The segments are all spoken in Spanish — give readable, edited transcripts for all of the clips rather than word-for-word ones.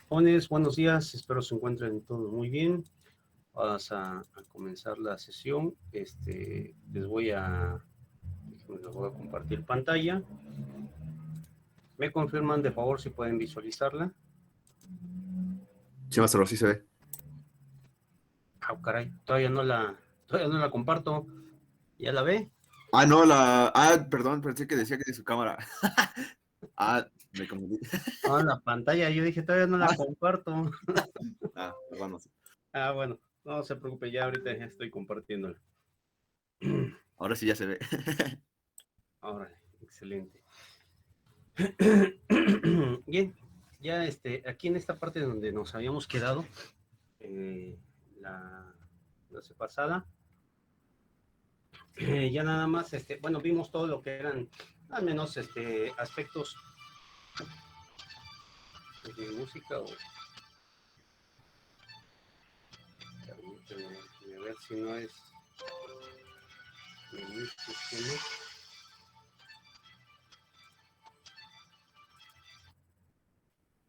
Jóvenes, buenos días, espero se encuentren todos muy bien. Vamos a comenzar la sesión. Les voy a compartir pantalla. ¿Me confirman de favor si pueden visualizarla? Sí, Maestro, sí se ve. Ah, caray, todavía no la comparto. ¿Ya la ve? Perdón, pensé que decía que de su cámara. Me confundí. Ah, la pantalla, yo dije, todavía no la comparto. Perdón, no sé. Bueno, no se preocupe, ya ahorita ya estoy compartiéndola. Ahora sí ya se ve. Ahora, excelente. Bien, ya aquí en esta parte donde nos habíamos quedado, la clase pasada, ya nada más, bueno, vimos todo lo que eran, al menos, aspectos de música, o a ver si no es en mi sistema.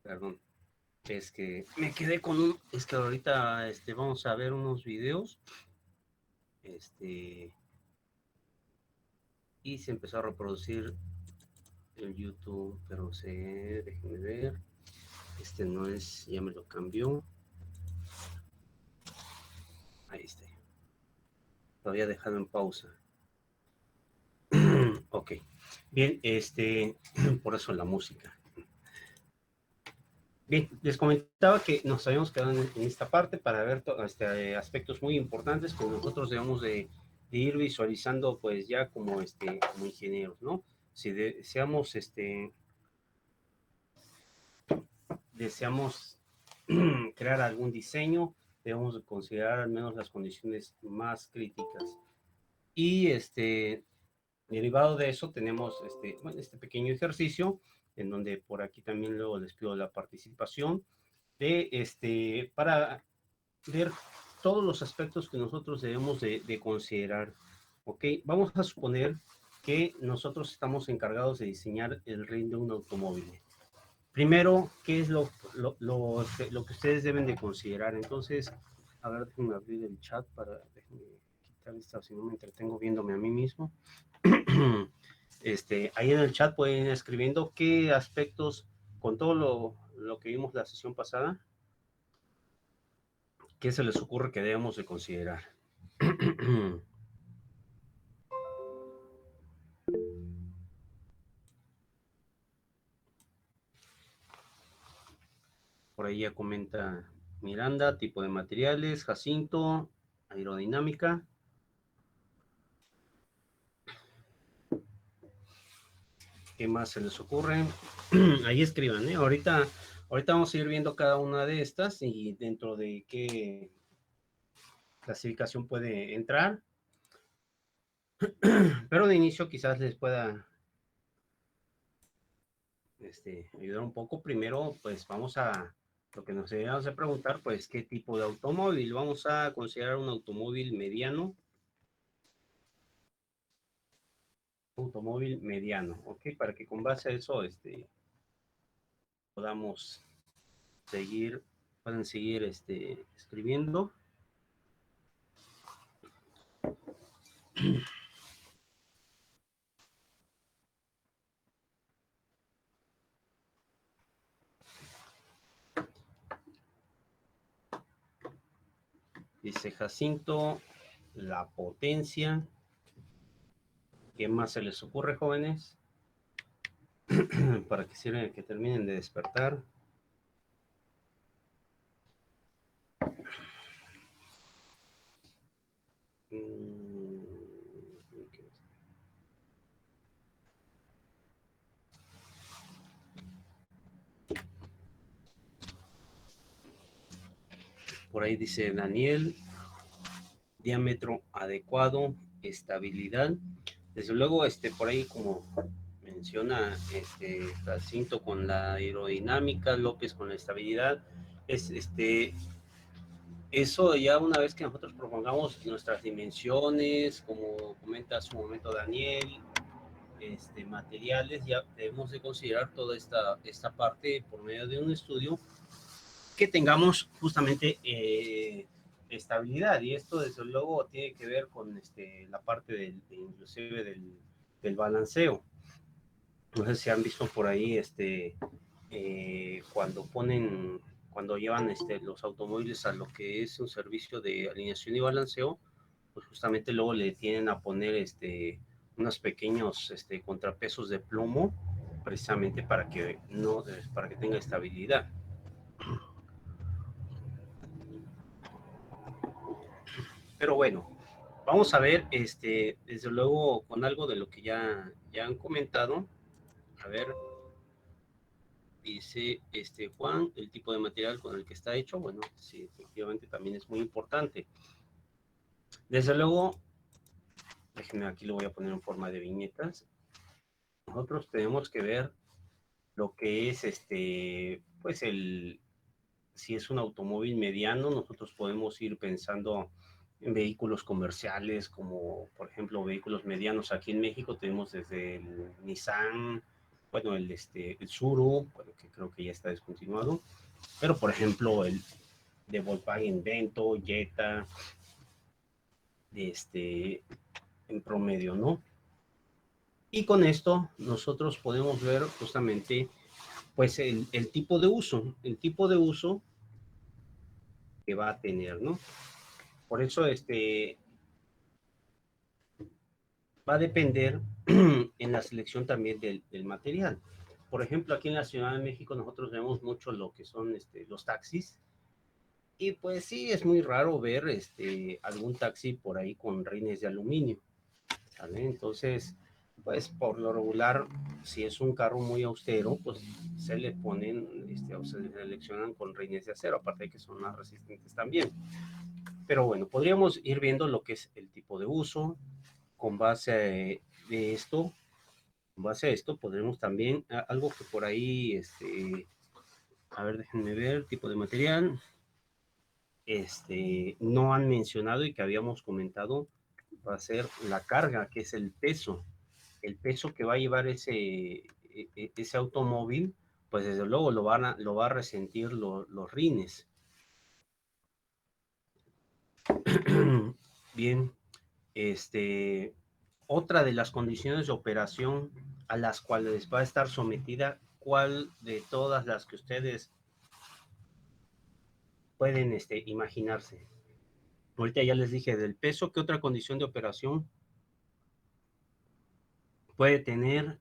Perdón, es que me quedé es que ahorita, vamos a ver unos videos, y se empezó a reproducir el YouTube, pero déjenme ver, no es, ya me lo cambió, ahí está, lo había dejado en pausa. Ok, bien, por eso la música. Bien, les comentaba que nos habíamos quedado en esta parte para ver aspectos muy importantes que nosotros debemos de ir visualizando, pues ya como ingenieros, ¿no? Si deseamos crear algún diseño, debemos de considerar al menos las condiciones más críticas. Y derivado de eso tenemos este pequeño ejercicio, en donde por aquí también luego les pido la participación para ver todos los aspectos que nosotros debemos de considerar. ¿Ok? Vamos a suponer que nosotros estamos encargados de diseñar el rin de un automóvil. Primero, ¿qué es lo que ustedes deben de considerar? Entonces, a ver, déjenme abrir el chat déjenme quitar esta, si no me entretengo viéndome a mí mismo. Ahí en el chat pueden ir escribiendo qué aspectos, con todo lo que vimos la sesión pasada, qué se les ocurre que debemos de considerar. Por ahí ya comenta Miranda, tipo de materiales, Jacinto, aerodinámica. ¿Qué más se les ocurre? Ahí escriban, ¿eh? Ahorita vamos a ir viendo cada una de estas y dentro de qué clasificación puede entrar. Pero de inicio quizás les pueda ayudar un poco. Primero, pues lo que nos debemos de preguntar, pues, ¿qué tipo de automóvil? Vamos a considerar un automóvil mediano. Automóvil mediano, ¿ok? Para que con base a eso, podamos pueden seguir, escribiendo. Dice Jacinto, la potencia. ¿Qué más se les ocurre, jóvenes? Para que terminen de despertar. Por ahí dice Daniel, diámetro adecuado, estabilidad. Desde luego, por ahí como menciona Jacinto con la aerodinámica, López con la estabilidad, es eso ya una vez que nosotros propongamos nuestras dimensiones, como comenta hace un momento Daniel, materiales, ya debemos de considerar toda esta parte por medio de un estudio que tengamos justamente estabilidad, y esto desde luego tiene que ver con la parte inclusive del balanceo. No sé si han visto por ahí cuando llevan los automóviles a lo que es un servicio de alineación y balanceo, pues justamente luego le tienen a poner unos pequeños contrapesos de plomo, precisamente para que no, para que tenga estabilidad. Pero bueno, vamos a ver, desde luego, con algo de lo que ya han comentado. A ver, dice Juan, el tipo de material con el que está hecho. Bueno, sí, efectivamente también es muy importante. Desde luego, déjenme aquí lo voy a poner en forma de viñetas. Nosotros tenemos que ver lo que es pues si es un automóvil mediano, nosotros podemos ir pensando en vehículos comerciales, como por ejemplo vehículos medianos. Aquí en México tenemos desde el Nissan, bueno, el Tsuru, bueno, que creo que ya está descontinuado, pero por ejemplo el de Volkswagen Vento, Jetta, en promedio, ¿no? Y con esto nosotros podemos ver justamente pues el tipo de uso que va a tener, ¿no? Por eso va a depender en la selección también del material. Por ejemplo, aquí en la Ciudad de México nosotros vemos mucho lo que son los taxis, y pues sí, es muy raro ver algún taxi por ahí con rines de aluminio, ¿sale? Entonces, pues por lo regular, si es un carro muy austero, pues se le ponen o se seleccionan con rines de acero, aparte de que son más resistentes también. Pero bueno, podríamos ir viendo lo que es el tipo de uso. Con base de esto, con base a esto, podremos también, algo que por ahí, a ver, déjenme ver, tipo de material, no han mencionado y que habíamos comentado, va a ser la carga, que es el peso que va a llevar ese automóvil, pues desde luego lo va a resentir los rines. Bien, otra de las condiciones de operación a las cuales va a estar sometida, ¿cuál de todas las que ustedes pueden imaginarse? Ahorita ya les dije del peso. ¿Qué otra condición de operación puede tener,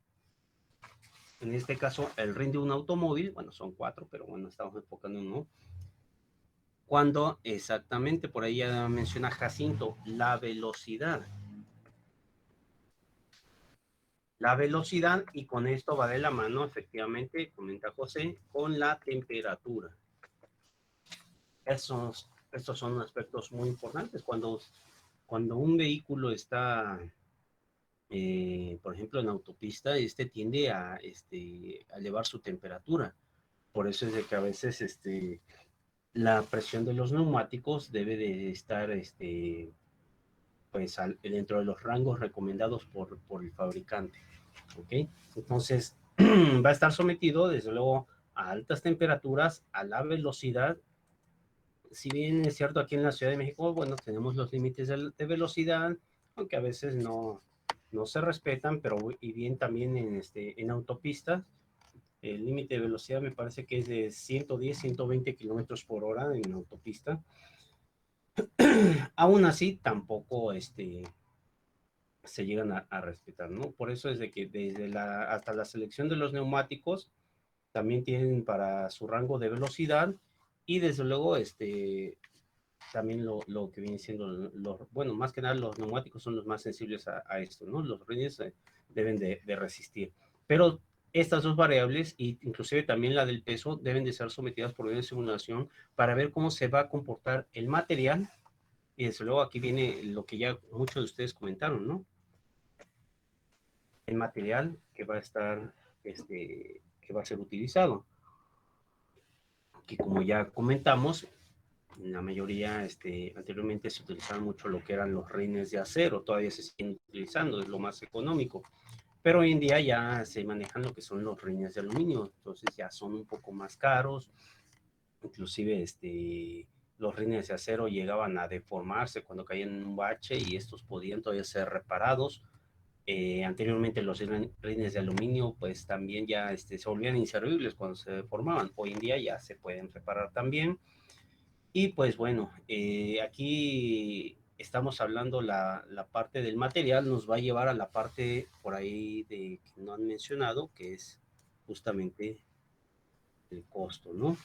en este caso, el rin de un automóvil? Bueno, son 4, pero bueno, estamos enfocando en uno. Cuando exactamente, por ahí ya menciona Jacinto, la velocidad. La velocidad, y con esto va de la mano, efectivamente, comenta José, con la temperatura. Estos son aspectos muy importantes. Cuando un vehículo está, por ejemplo, en autopista, tiende a elevar su temperatura. Por eso es de que a veces la presión de los neumáticos debe de estar pues dentro de los rangos recomendados por el fabricante. ¿Ok? Entonces, va a estar sometido, desde luego, a altas temperaturas, a la velocidad. Si bien es cierto, aquí en la Ciudad de México, bueno, tenemos los límites de velocidad, aunque a veces no se respetan, pero y bien también en autopistas, el límite de velocidad me parece que es de 110, 120 kilómetros por hora en autopista. Aún así, tampoco se llegan a respetar, ¿no? Por eso es de que hasta la selección de los neumáticos también tienen para su rango de velocidad, y desde luego también lo que viene siendo bueno, más que nada los neumáticos son los más sensibles a esto, ¿no? Los rines deben de resistir. Pero estas dos variables, y inclusive también la del peso, deben de ser sometidas por una simulación para ver cómo se va a comportar el material. Y desde luego aquí viene lo que ya muchos de ustedes comentaron, ¿no? El material que va a estar, que va a ser utilizado. Que como ya comentamos, en la mayoría, anteriormente se utilizaban mucho lo que eran los rines de acero, todavía se siguen utilizando, es lo más económico. Pero hoy en día ya se manejan lo que son los rines de aluminio, entonces ya son un poco más caros, inclusive los rines de acero llegaban a deformarse cuando caían en un bache y estos podían todavía ser reparados. Anteriormente los rines de aluminio pues también ya se volvían inservibles cuando se deformaban. Hoy en día ya se pueden reparar también. Y pues bueno, aquí estamos hablando la parte del material, nos va a llevar a la parte por ahí de que no han mencionado, que es justamente el costo, ¿no?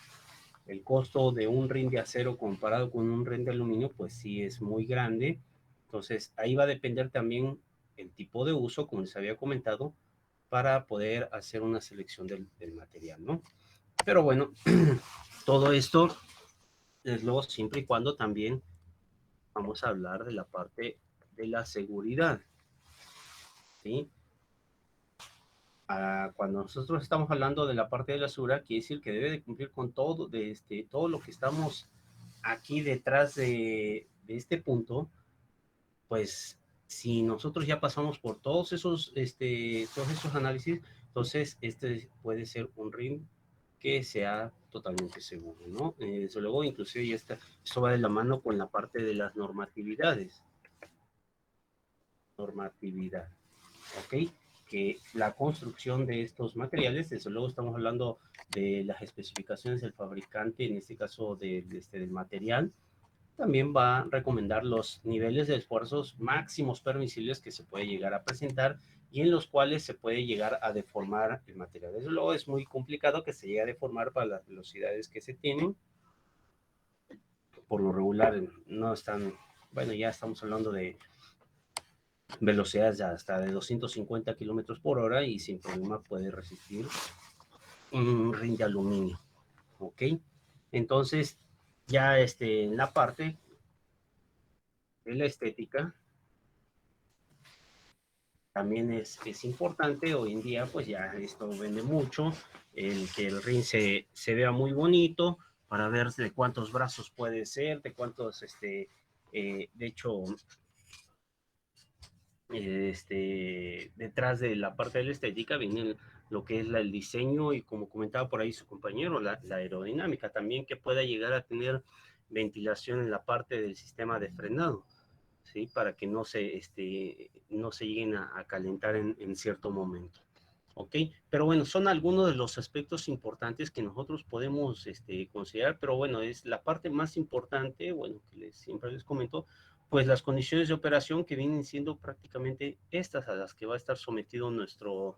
El costo de un rin de acero comparado con un rin de aluminio, pues sí es muy grande. Entonces, ahí va a depender también el tipo de uso, como les había comentado, para poder hacer una selección del material, ¿no? Pero bueno, todo esto es luego siempre y cuando también vamos a hablar de la parte de la seguridad, ¿sí? Cuando nosotros estamos hablando de la parte de la seguridad, quiere decir que debe de cumplir con todo, todo lo que estamos aquí detrás de este punto, pues si nosotros ya pasamos por todos esos análisis, entonces este puede ser un RIM que sea totalmente seguro, ¿no? Desde luego, inclusive ya está, esto va de la mano con la parte de las normatividades. Normatividad, ¿ok? Que la construcción de estos materiales, desde luego estamos hablando de las especificaciones del fabricante, en este caso del material, también va a recomendar los niveles de esfuerzos máximos permisibles que se puede llegar a presentar y en los cuales se puede llegar a deformar el material. Desde luego es muy complicado que se llegue a deformar para las velocidades que se tienen. Por lo regular no están, bueno, ya estamos hablando de velocidades ya hasta de 250 kilómetros por hora y sin problema puede resistir un rin de aluminio. ¿Ok? Entonces, ya en la parte de la estética, también es importante, hoy en día pues ya esto vende mucho, el que el rin se vea muy bonito, para ver de cuántos brazos puede ser, de cuántos, de hecho, detrás de la parte de la estética viene lo que es el diseño y como comentaba por ahí su compañero, la aerodinámica también que pueda llegar a tener ventilación en la parte del sistema de frenado. ¿Sí? Para que no se lleguen a calentar en cierto momento. ¿Ok? Pero bueno, son algunos de los aspectos importantes que nosotros podemos considerar, pero bueno, es la parte más importante, bueno, que siempre les comento, pues las condiciones de operación que vienen siendo prácticamente estas a las que va a estar sometido nuestro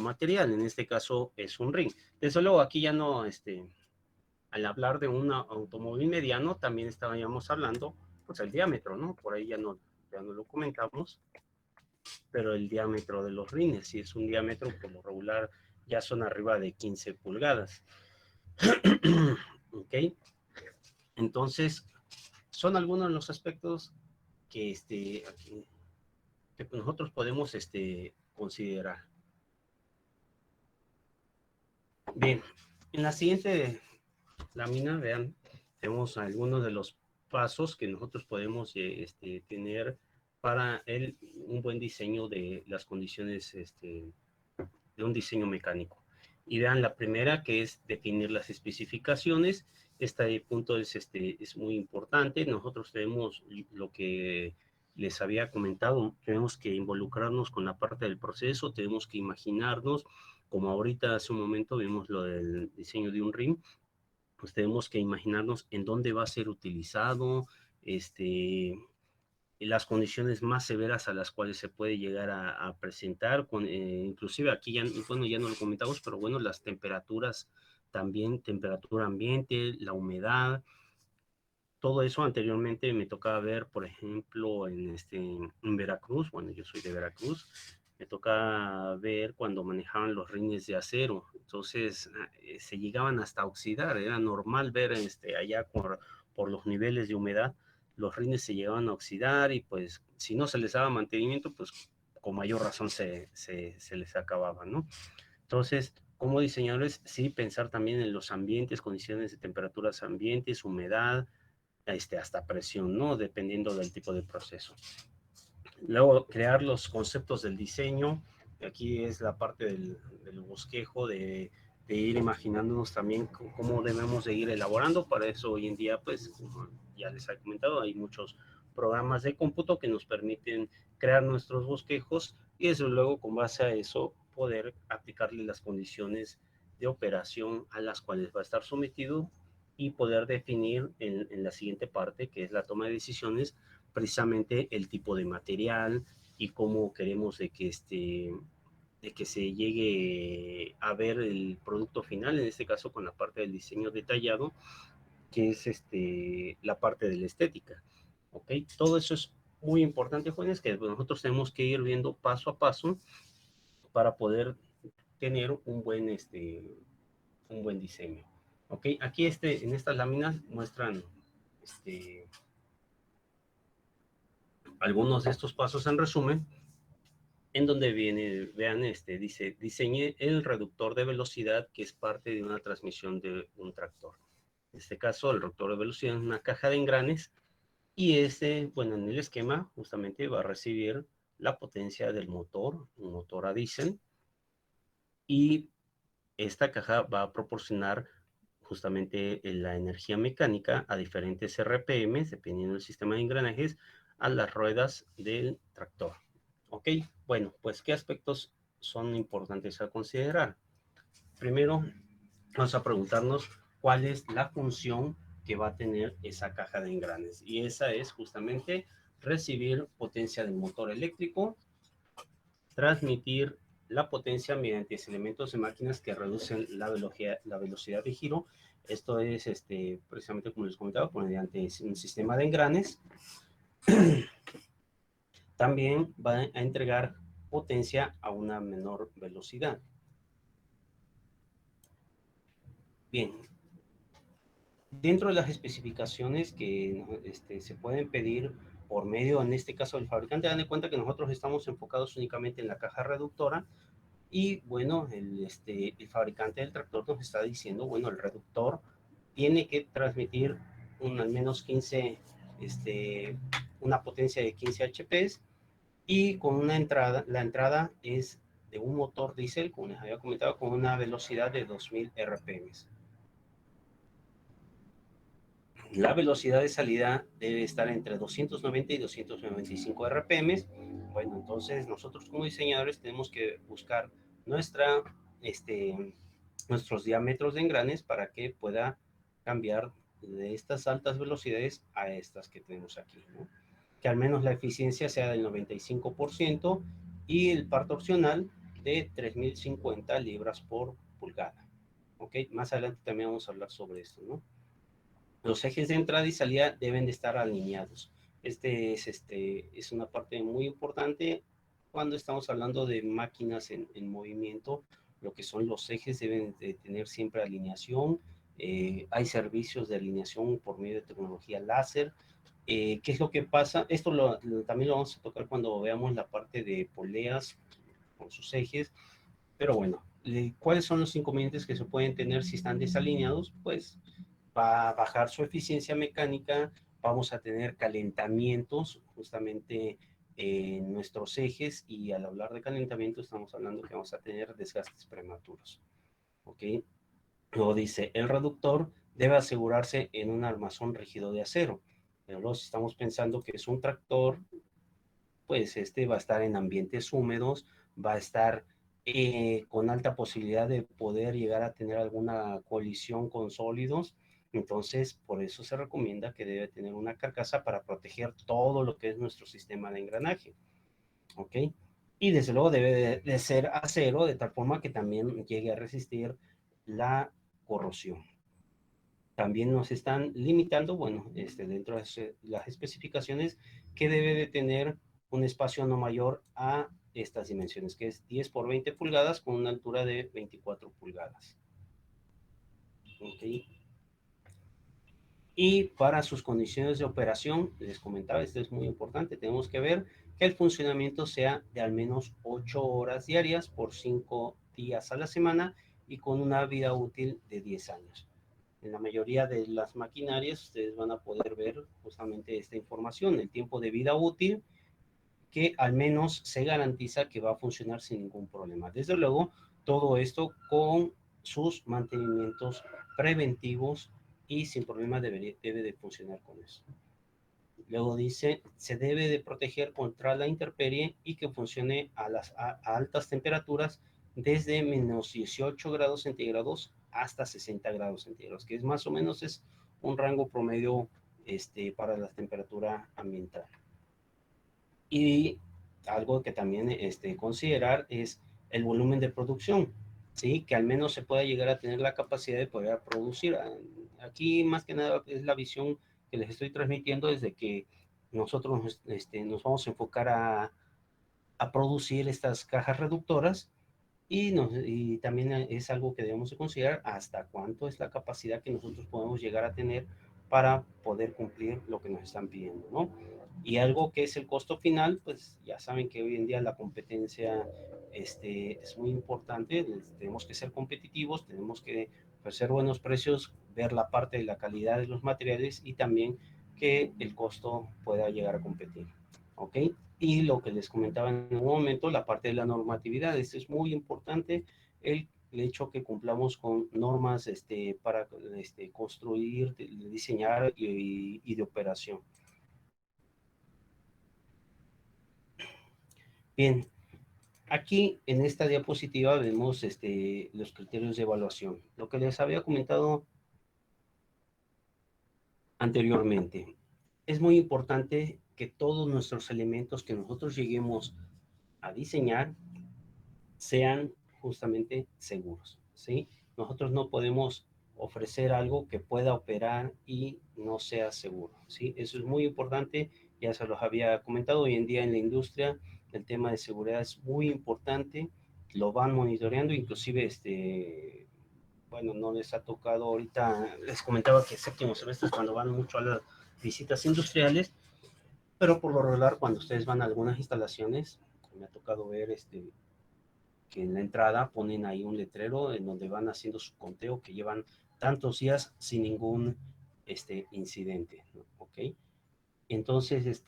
material, en este caso es un ring. Desde luego aquí ya no, al hablar de un automóvil mediano, también estábamos hablando, pues el diámetro, ¿no? Por ahí ya no lo comentamos, pero el diámetro de los rines, si es un diámetro por lo regular, ya son arriba de 15 pulgadas. ¿Ok? Entonces, son algunos de los aspectos que, que nosotros podemos considerar. Bien, en la siguiente lámina, vean, tenemos algunos de los pasos que nosotros podemos tener para un buen diseño de las condiciones de un diseño mecánico. Y vean la primera, que es definir las especificaciones. Este punto es muy importante. Nosotros tenemos lo que les había comentado, tenemos que involucrarnos con la parte del proceso, tenemos que imaginarnos, como ahorita hace un momento vimos lo del diseño de un ring, pues tenemos que imaginarnos en dónde va a ser utilizado, las condiciones más severas a las cuales se puede llegar a presentar, inclusive aquí ya, bueno, ya no lo comentamos, pero bueno, las temperaturas también, temperatura ambiente, la humedad, todo eso anteriormente me tocaba ver, por ejemplo, en Veracruz, bueno, yo soy de Veracruz, me toca ver cuando manejaban los rines de acero, entonces se llegaban hasta oxidar, era normal ver allá por los niveles de humedad, los rines se llegaban a oxidar y pues si no se les daba mantenimiento, pues con mayor razón se les acababa, ¿no? Entonces, como diseñadores, sí pensar también en los ambientes, condiciones de temperaturas ambientes, humedad, hasta presión, ¿no? Dependiendo del tipo de proceso. Luego, crear los conceptos del diseño. Aquí es la parte del bosquejo, de de ir imaginándonos también cómo debemos de ir elaborando. Para eso hoy en día, pues, como ya les he comentado, hay muchos programas de cómputo que nos permiten crear nuestros bosquejos y desde luego con base a eso poder aplicarle las condiciones de operación a las cuales va a estar sometido y poder definir en la siguiente parte, que es la toma de decisiones, precisamente el tipo de material y cómo queremos de que se llegue a ver el producto final, en este caso con la parte del diseño detallado, que es la parte de la estética. ¿Ok? Todo eso es muy importante, jóvenes, que nosotros tenemos que ir viendo paso a paso para poder tener un buen diseño. ¿Ok? Aquí en estas láminas muestran este, algunos de estos pasos en resumen, en donde viene, vean, dice, diseñe el reductor de velocidad que es parte de una transmisión de un tractor. En este caso, el reductor de velocidad es una caja de engranes y bueno, en el esquema justamente va a recibir la potencia del motor, un motor a diésel, y esta caja va a proporcionar justamente la energía mecánica a diferentes RPMs, dependiendo del sistema de engranajes, a las ruedas del tractor. Ok, bueno, pues ¿qué aspectos son importantes a considerar? Primero, vamos a preguntarnos cuál es la función que va a tener esa caja de engranes. Y esa es justamente recibir potencia del motor eléctrico, transmitir la potencia mediante elementos de máquinas que reducen la velocidad de giro. Esto es precisamente como les comentaba, mediante un sistema de engranes. También va a entregar potencia a una menor velocidad. Bien, dentro de las especificaciones que se pueden pedir por medio, en este caso del fabricante, dan de cuenta que nosotros estamos enfocados únicamente en la caja reductora y bueno, el fabricante del tractor nos está diciendo, bueno, el reductor tiene que transmitir al menos 15, una potencia de 15 HP y con una entrada, la entrada es de un motor diésel, como les había comentado, con una velocidad de 2000 RPM. La velocidad de salida debe estar entre 290 y 295 RPM. Bueno, entonces nosotros como diseñadores tenemos que buscar nuestra, nuestros diámetros de engranes para que pueda cambiar de estas altas velocidades a estas que tenemos aquí, ¿no? Que al menos la eficiencia sea del 95% y el par torsional de 3050 libras por pulgada. ¿Ok? Más adelante también vamos a hablar sobre esto, ¿no? Los ejes de entrada y salida deben de estar alineados. Es una parte muy importante cuando estamos hablando de máquinas en movimiento. Lo que son los ejes deben de tener siempre alineación. Hay servicios de alineación por medio de tecnología láser. ¿Qué es lo que pasa? Esto también lo vamos a tocar cuando veamos la parte de poleas con sus ejes. Pero bueno, ¿cuáles son los inconvenientes que se pueden tener si están desalineados? Pues va a bajar su eficiencia mecánica, vamos a tener calentamientos justamente en nuestros ejes y al hablar de calentamiento estamos hablando que vamos a tener desgastes prematuros. ¿Ok? Luego dice, el reductor debe asegurarse en un armazón rígido de acero. Pero luego si estamos pensando que es un tractor, pues va a estar en ambientes húmedos, va a estar con alta posibilidad de poder llegar a tener alguna colisión con sólidos. Entonces, por eso se recomienda que debe tener una carcasa para proteger todo lo que es nuestro sistema de engranaje. ¿Ok? Y desde luego debe de ser acero de tal forma que también llegue a resistir la corrosión. También nos están limitando, bueno, dentro de las especificaciones, que debe de tener un espacio no mayor a estas dimensiones, que es 10 por 20 pulgadas con una altura de 24 pulgadas. ¿Okay? Y para sus condiciones de operación, les comentaba, esto es muy importante, tenemos que ver que el funcionamiento sea de al menos 8 horas diarias por 5 días a la semana y con una vida útil de 10 años. En la mayoría de las maquinarias ustedes van a poder ver justamente esta información, el tiempo de vida útil, que al menos se garantiza que va a funcionar sin ningún problema. Desde luego, todo esto con sus mantenimientos preventivos y sin problema debe de funcionar con eso. Luego dice, se debe de proteger contra la intemperie y que funcione a altas temperaturas desde menos 18 grados centígrados hasta 60 grados centígrados, que es más o menos es un rango promedio para la temperatura ambiental. Y algo que también considerar es el volumen de producción, ¿sí? Que al menos se pueda llegar a tener la capacidad de poder producir. Aquí más que nada es la visión que les estoy transmitiendo desde que nosotros nos vamos a enfocar a producir estas cajas reductoras y también es algo que debemos de considerar hasta cuánto es la capacidad que nosotros podemos llegar a tener para poder cumplir lo que nos están pidiendo, ¿no? Y algo que es el costo final, pues ya saben que hoy en día la competencia es muy importante, tenemos que ser competitivos, tenemos que ofrecer buenos precios, ver la parte de la calidad de los materiales y también que el costo pueda llegar a competir, ¿ok? Y lo que les comentaba en un momento, la parte de la normatividad, esto es muy importante, el hecho que cumplamos con normas para construir, diseñar y de operación. Bien, aquí en esta diapositiva vemos los criterios de evaluación. Lo que les había comentado anteriormente. Es muy importante que todos nuestros elementos que nosotros lleguemos a diseñar sean justamente seguros, ¿sí? Nosotros no podemos ofrecer algo que pueda operar y no sea seguro, ¿sí? Eso es muy importante, ya se los había comentado, hoy en día en la industria el tema de seguridad es muy importante, lo van monitoreando, inclusive bueno, no les ha tocado ahorita, les comentaba que séptimo semestre es cuando van mucho a las visitas industriales, pero por lo regular cuando ustedes van a algunas instalaciones, me ha tocado ver que en la entrada ponen ahí un letrero en donde van haciendo su conteo que llevan tantos días sin ningún incidente, ¿no? ¿Ok? Entonces,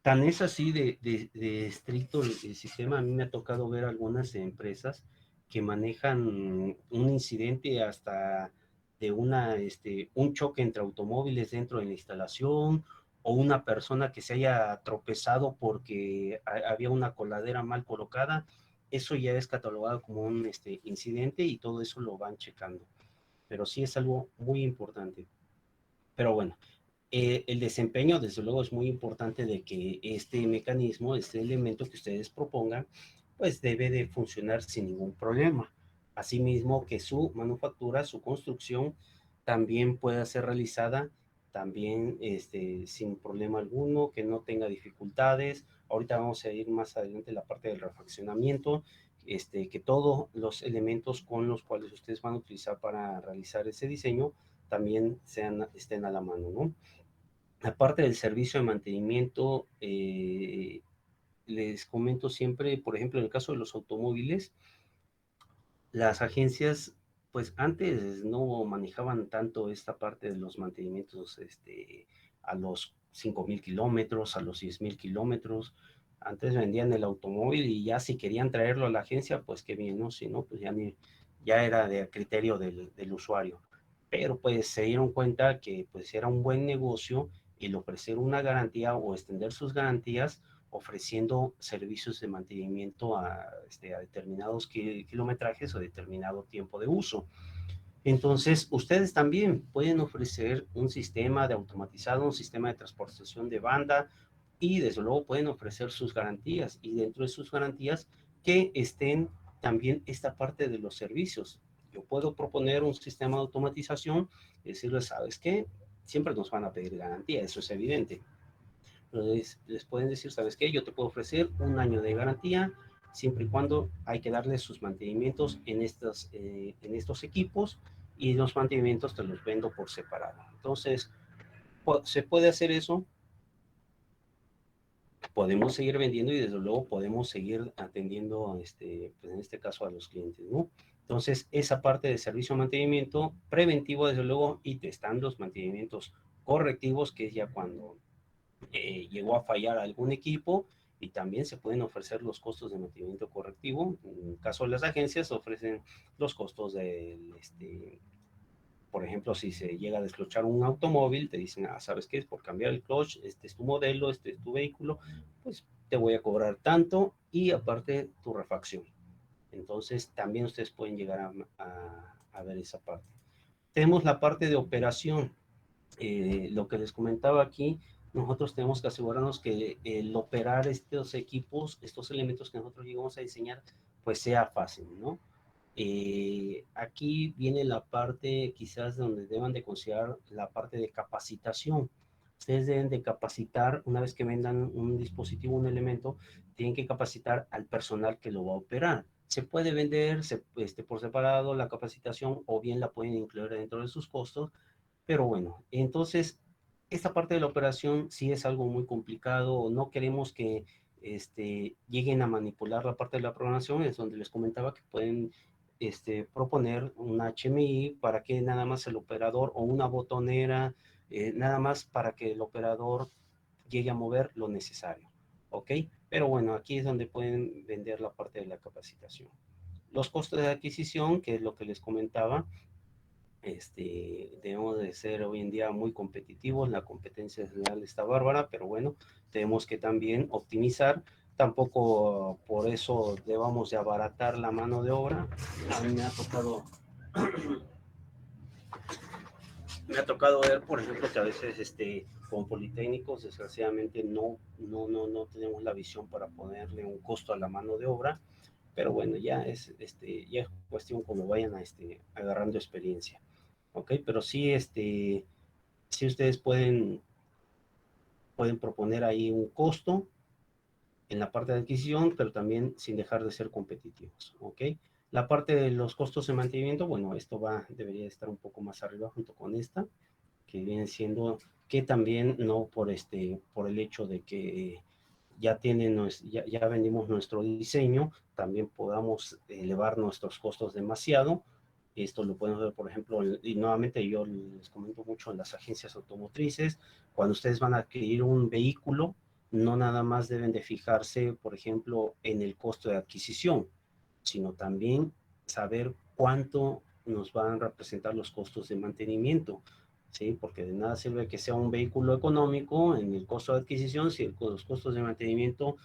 tan es así de estricto el sistema, a mí me ha tocado ver algunas empresas que manejan un incidente hasta de un choque entre automóviles dentro de la instalación o una persona que se haya tropezado porque había una coladera mal colocada, eso ya es catalogado como un incidente y todo eso lo van checando. Pero sí es algo muy importante. Pero bueno, el desempeño, desde luego, es muy importante de que este mecanismo, este elemento que ustedes propongan, pues debe de funcionar sin ningún problema. Asimismo, que su manufactura, su construcción, también pueda ser realizada también sin problema alguno, que no tenga dificultades. Ahorita vamos a ir más adelante en la parte del refaccionamiento, que todos los elementos con los cuales ustedes van a utilizar para realizar ese diseño también estén a la mano, ¿no? Aparte del servicio de mantenimiento, les comento siempre, por ejemplo, en el caso de los automóviles, las agencias, pues antes no manejaban tanto esta parte de los mantenimientos a los 5,000 kilómetros, a los 10,000 kilómetros. Antes vendían el automóvil y ya si querían traerlo a la agencia, pues qué bien, ¿no? Si no, pues ya era de criterio del usuario. Pero pues se dieron cuenta que pues era un buen negocio el ofrecer una garantía o extender sus garantías ofreciendo servicios de mantenimiento a determinados kilometrajes o determinado tiempo de uso. Entonces, ustedes también pueden ofrecer un sistema de automatizado, un sistema de transportación de banda y desde luego pueden ofrecer sus garantías y dentro de sus garantías que estén también esta parte de los servicios. Yo puedo proponer un sistema de automatización y decirles, ¿sabes qué? Siempre nos van a pedir garantía, eso es evidente. Les pueden decir, ¿sabes qué? Yo te puedo ofrecer un año de garantía, siempre y cuando hay que darle sus mantenimientos en estos equipos y los mantenimientos te los vendo por separado. Entonces, se puede hacer eso, podemos seguir vendiendo y desde luego podemos seguir atendiendo, pues en este caso a los clientes, ¿no? Entonces, esa parte de servicio de mantenimiento preventivo, desde luego, y te están los mantenimientos correctivos, que es ya cuando llegó a fallar algún equipo y también se pueden ofrecer los costos de mantenimiento correctivo. En el caso de las agencias, ofrecen los costos del, por ejemplo, si se llega a desclochar un automóvil, te dicen, ¿sabes qué? Es por cambiar el clutch, este es tu modelo, este es tu vehículo, pues te voy a cobrar tanto y aparte tu refacción. Entonces, también ustedes pueden llegar a ver esa parte. Tenemos la parte de operación. Lo que les comentaba aquí, nosotros tenemos que asegurarnos que el operar estos equipos, estos elementos que nosotros llegamos a diseñar, pues sea fácil, ¿no? Aquí viene la parte quizás donde deban de considerar la parte de capacitación. Ustedes deben de capacitar, una vez que vendan un dispositivo, un elemento, tienen que capacitar al personal que lo va a operar. Se puede vender por separado la capacitación o bien la pueden incluir dentro de sus costos, pero bueno, entonces esta parte de la operación sí es algo muy complicado. No queremos que lleguen a manipular la parte de la programación, es donde les comentaba que pueden proponer un HMI para que nada más el operador o una botonera, nada más para que el operador llegue a mover lo necesario, ¿ok? Pero bueno, aquí es donde pueden vender la parte de la capacitación. Los costos de adquisición, que es lo que les comentaba, debemos de ser hoy en día muy competitivos, la competencia real está bárbara, pero bueno, tenemos que también optimizar, tampoco por eso debamos de abaratar la mano de obra. A mí me ha tocado ver, por ejemplo, que a veces con politécnicos, desgraciadamente no tenemos la visión para ponerle un costo a la mano de obra, pero bueno, ya es cuestión como vayan agarrando experiencia. Ok, pero sí, sí ustedes pueden proponer ahí un costo en la parte de adquisición, pero también sin dejar de ser competitivos, ¿ok? La parte de los costos de mantenimiento, bueno, esto debería estar un poco más arriba junto con esta, que viene siendo que también no por el hecho de que ya vendimos nuestro diseño, también podamos elevar nuestros costos demasiado. Esto lo podemos ver, por ejemplo, y nuevamente yo les comento mucho en las agencias automotrices, cuando ustedes van a adquirir un vehículo, no nada más deben de fijarse, por ejemplo, en el costo de adquisición, sino también saber cuánto nos van a representar los costos de mantenimiento, ¿sí? Porque de nada sirve que sea un vehículo económico en el costo de adquisición si los costos de mantenimiento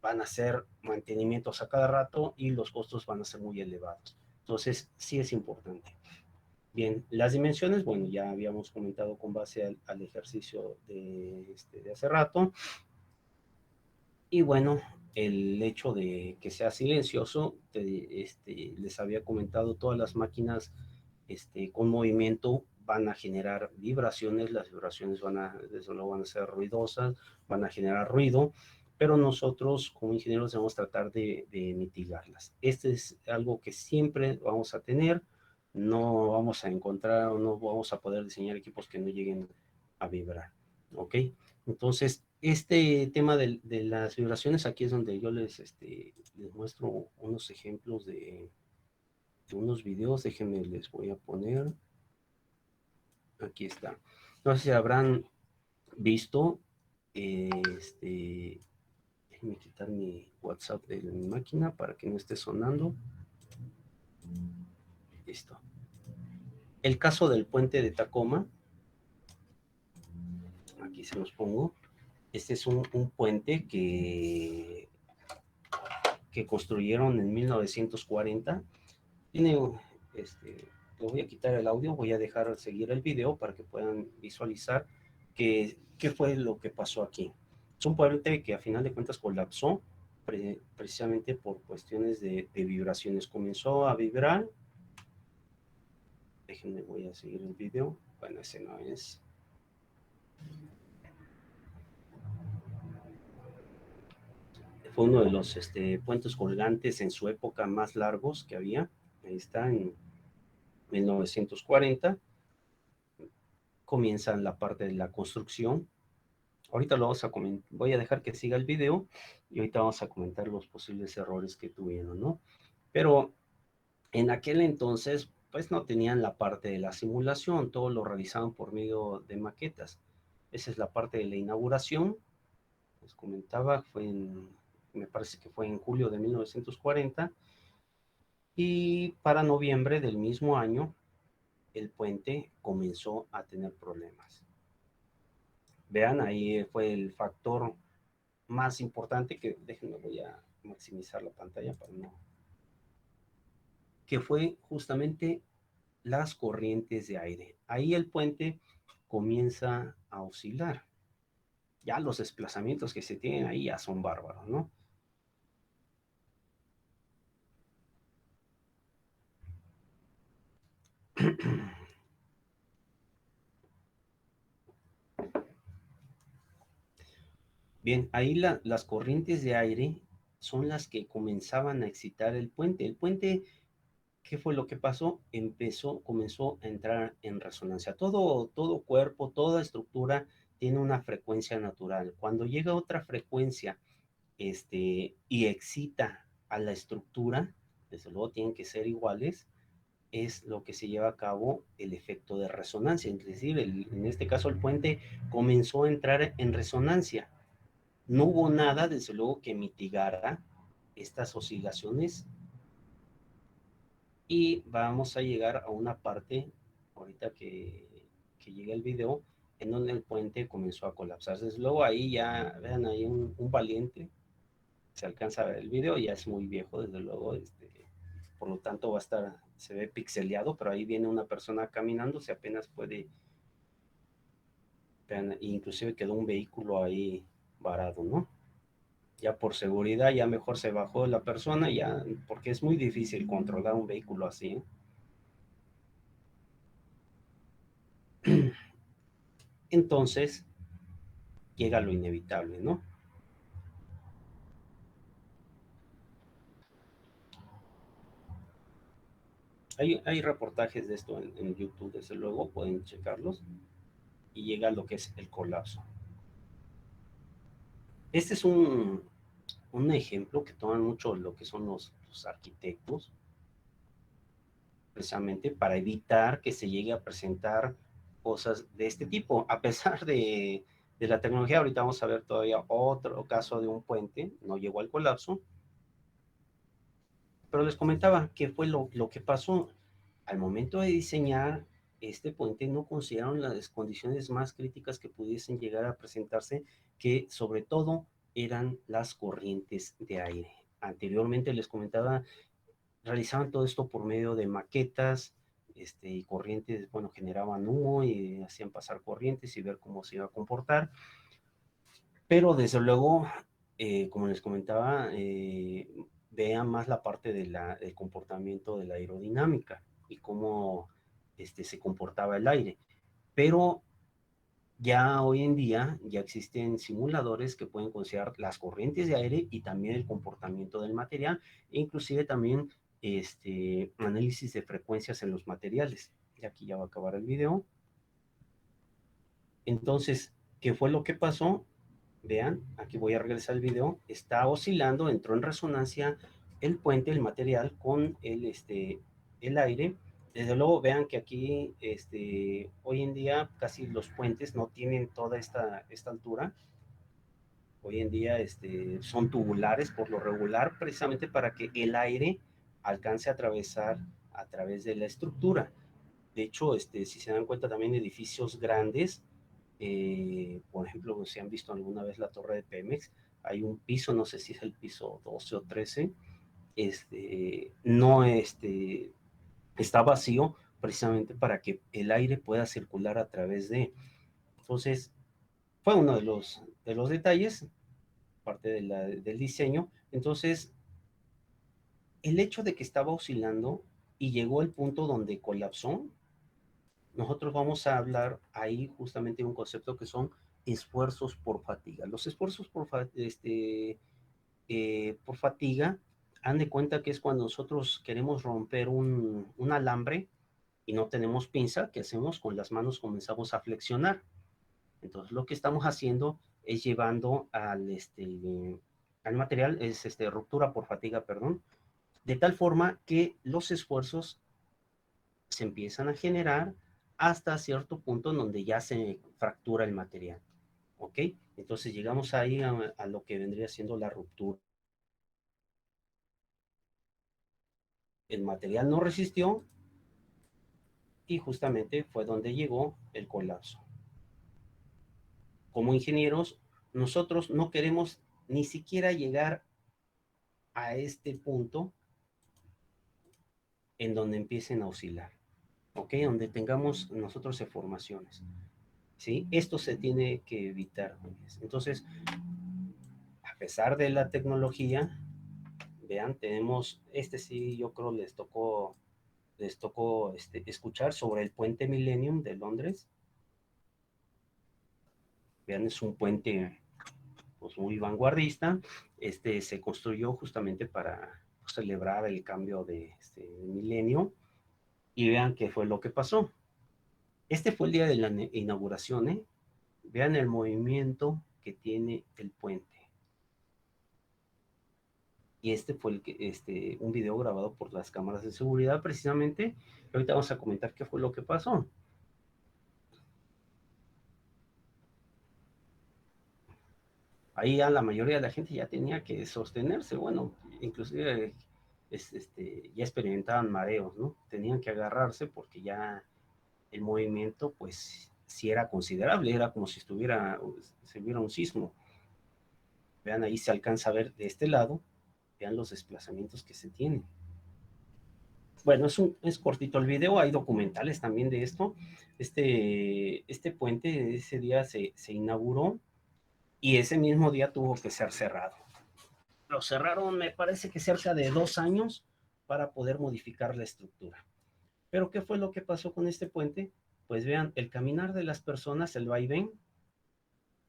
van a ser mantenimientos a cada rato y los costos van a ser muy elevados. Entonces, sí es importante. Bien, las dimensiones, bueno, ya habíamos comentado con base al ejercicio de hace rato. Y bueno, el hecho de que sea silencioso, les había comentado, todas las máquinas con movimiento van a generar vibraciones, las vibraciones desde luego van a ser ruidosas, van a generar ruido, pero nosotros como ingenieros debemos tratar de mitigarlas. Este es algo que siempre vamos a tener, no vamos a encontrar o no vamos a poder diseñar equipos que no lleguen a vibrar, ¿ok? Entonces, este tema de las vibraciones, aquí es donde yo les muestro unos ejemplos de unos videos. Déjenme, les voy a poner. Aquí está. No sé si habrán visto. Déjenme quitar mi WhatsApp de mi máquina para que no esté sonando. Listo. El caso del puente de Tacoma. Aquí se los pongo. Este es un puente que construyeron en 1940. Tiene, le voy a quitar el audio, voy a dejar seguir el video para que puedan visualizar qué fue lo que pasó aquí. Es un puente que a final de cuentas colapsó precisamente por cuestiones de vibraciones. Comenzó a vibrar. Déjenme, voy a seguir el video. Bueno, ese no es. Fue uno de los puentes colgantes en su época más largos que había. Ahí está, en 1940. Comienzan la parte de la construcción. Ahorita lo vamos a comentar, voy a dejar que siga el video y ahorita vamos a comentar los posibles errores que tuvieron, ¿no? Pero en aquel entonces, pues no tenían la parte de la simulación, todo lo realizaban por medio de maquetas. Esa es la parte de la inauguración. les comentaba, me parece que fue en julio de 1940, y para noviembre del mismo año el puente comenzó a tener problemas. Vean, ahí fue el factor más importante que, déjenme, voy a maximizar la pantalla para no, que fue justamente las corrientes de aire. Ahí el puente comienza a oscilar. Ya los desplazamientos que se tienen ahí ya son bárbaros, ¿no? Bien, ahí las corrientes de aire son las que comenzaban a excitar el puente. El puente, ¿qué fue lo que pasó? Comenzó a entrar en resonancia. Todo cuerpo, toda estructura tiene una frecuencia natural. Cuando llega otra frecuencia, y excita a la estructura, desde luego tienen que ser iguales, es lo que se lleva a cabo el efecto de resonancia. Es decir, en este caso el puente comenzó a entrar en resonancia. No hubo nada, desde luego, que mitigara estas oscilaciones, y vamos a llegar a una parte, ahorita que llegue el video, en donde el puente comenzó a colapsar. Desde luego ahí ya, vean, ahí un valiente, se alcanza a ver el video, ya es muy viejo, desde luego, por lo tanto va a estar, se ve pixeleado, pero ahí viene una persona caminando, se apenas puede, vean, inclusive quedó un vehículo ahí varado, ¿no? Ya por seguridad, ya mejor se bajó la persona, ya, porque es muy difícil controlar un vehículo así, ¿eh? Entonces llega lo inevitable, ¿no? Hay reportajes de esto en YouTube, desde luego, pueden checarlos, y llega lo que es el colapso. Este es un ejemplo que toman mucho lo que son los arquitectos, precisamente para evitar que se llegue a presentar cosas de este tipo. A pesar de la tecnología, ahorita vamos a ver todavía otro caso de un puente, no llegó al colapso, pero les comentaba que fue lo que pasó. Al momento de diseñar este puente, no consideraron las condiciones más críticas que pudiesen llegar a presentarse, que sobre todo eran las corrientes de aire. Anteriormente les comentaba, realizaban todo esto por medio de maquetas, y corrientes, bueno, generaban humo y hacían pasar corrientes y ver cómo se iba a comportar. Pero desde luego, como les comentaba, vean más la parte del comportamiento de la aerodinámica y cómo se comportaba el aire. Pero ya hoy en día ya existen simuladores que pueden considerar las corrientes de aire y también el comportamiento del material, e inclusive también análisis de frecuencias en los materiales. Y aquí ya va a acabar el video. Entonces, ¿qué fue lo que pasó? Vean, aquí voy a regresar al video. Está oscilando, entró en resonancia el puente, el material con el aire. Desde luego, vean que aquí, hoy en día, casi los puentes no tienen toda esta altura. Hoy en día, son tubulares por lo regular, precisamente para que el aire alcance a atravesar a través de la estructura. De hecho, si se dan cuenta, también edificios grandes, por ejemplo, si han visto alguna vez la torre de Pemex, hay un piso, no sé si es el piso 12 o 13, no está vacío, precisamente para que el aire pueda circular a través de. Entonces, fue uno de los detalles, parte del diseño. Entonces, el hecho de que estaba oscilando y llegó al punto donde colapsó, nosotros vamos a hablar ahí justamente de un concepto que son esfuerzos por fatiga. Los esfuerzos por fatiga, han de cuenta que es cuando nosotros queremos romper un alambre y no tenemos pinza. ¿Qué hacemos? Con las manos comenzamos a flexionar. Entonces lo que estamos haciendo es llevando al material, es ruptura por fatiga, perdón, de tal forma que los esfuerzos se empiezan a generar hasta cierto punto en donde ya se fractura el material. ¿ok? Entonces llegamos ahí a lo que vendría siendo la ruptura. El material no resistió y justamente fue donde llegó el colapso. Como ingenieros, nosotros no queremos ni siquiera llegar a este punto en donde empiecen a oscilar, ¿ok? Donde tengamos nosotros deformaciones, ¿sí? Esto se tiene que evitar. Entonces, a pesar de la tecnología, vean, tenemos, sí, yo creo les tocó escuchar sobre el puente Millennium de Londres. Vean, es un puente pues, muy vanguardista. Se construyó justamente para celebrar el cambio de milenio. Y vean qué fue lo que pasó. Este fue el día de la inauguración, ¿eh? Vean el movimiento que tiene el puente. Y este fue un video grabado por las cámaras de seguridad precisamente. Ahorita vamos a comentar qué fue lo que pasó. Ahí ya la mayoría de la gente ya tenía que sostenerse, bueno, inclusive ya experimentaban mareos, ¿no? Tenían que agarrarse porque ya el movimiento, pues, sí era considerable, era como si se hubiera un sismo. Vean, ahí se alcanza a ver de este lado, vean los desplazamientos que se tienen. Bueno, es cortito el video, hay documentales también de esto. Este puente ese día se inauguró y ese mismo día tuvo que ser cerrado. Lo cerraron, me parece que cerca de 2 años para poder modificar la estructura. Pero ¿qué fue lo que pasó con este puente? Pues vean, el caminar de las personas, el vaivén,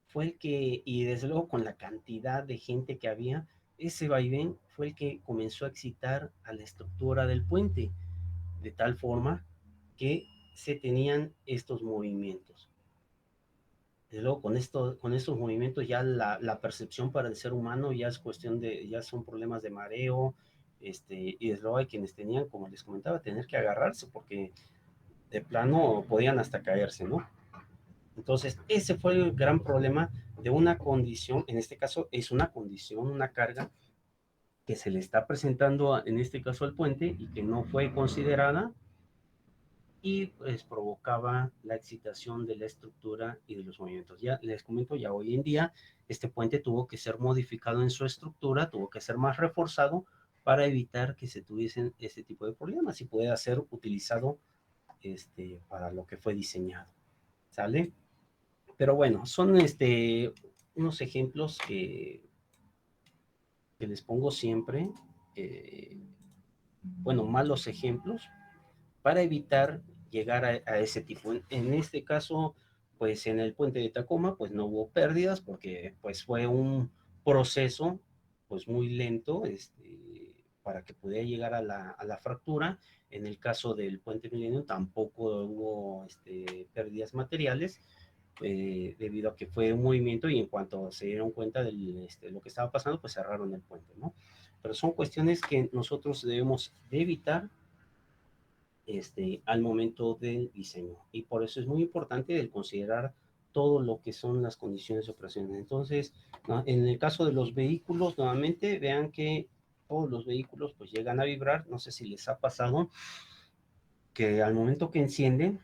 fue el que, y desde luego con la cantidad de gente que había, ese vaivén fue el que comenzó a excitar a la estructura del puente, de tal forma que se tenían estos movimientos. Desde luego con estos movimientos ya la percepción para el ser humano ya es cuestión ya son problemas de mareo, y desde luego hay quienes tenían, como les comentaba, tener que agarrarse porque de plano podían hasta caerse, ¿no? Entonces, ese fue el gran problema de una condición, en este caso es una condición, una carga que se le está presentando en este caso al puente y que no fue considerada y pues provocaba la excitación de la estructura y de los movimientos. Ya les comento, ya hoy en día este puente tuvo que ser modificado en su estructura, tuvo que ser más reforzado para evitar que se tuviesen este tipo de problemas y pueda ser utilizado para lo que fue diseñado. ¿Sale? Pero bueno, son unos ejemplos que les pongo siempre, bueno, malos ejemplos, para evitar llegar a ese tipo. En este caso, pues en el puente de Tacoma, pues no hubo pérdidas porque pues fue un proceso pues muy lento para que pudiera llegar a la fractura. En el caso del puente Milenio tampoco hubo pérdidas materiales, debido a que fue un movimiento y en cuanto se dieron cuenta de lo que estaba pasando, pues cerraron el puente, ¿no? Pero son cuestiones que nosotros debemos de evitar al momento del diseño. Y por eso es muy importante el considerar todo lo que son las condiciones de operación. Entonces, ¿no? En el caso de los vehículos, nuevamente, vean que todos los vehículos pues llegan a vibrar. No sé si les ha pasado que al momento que encienden,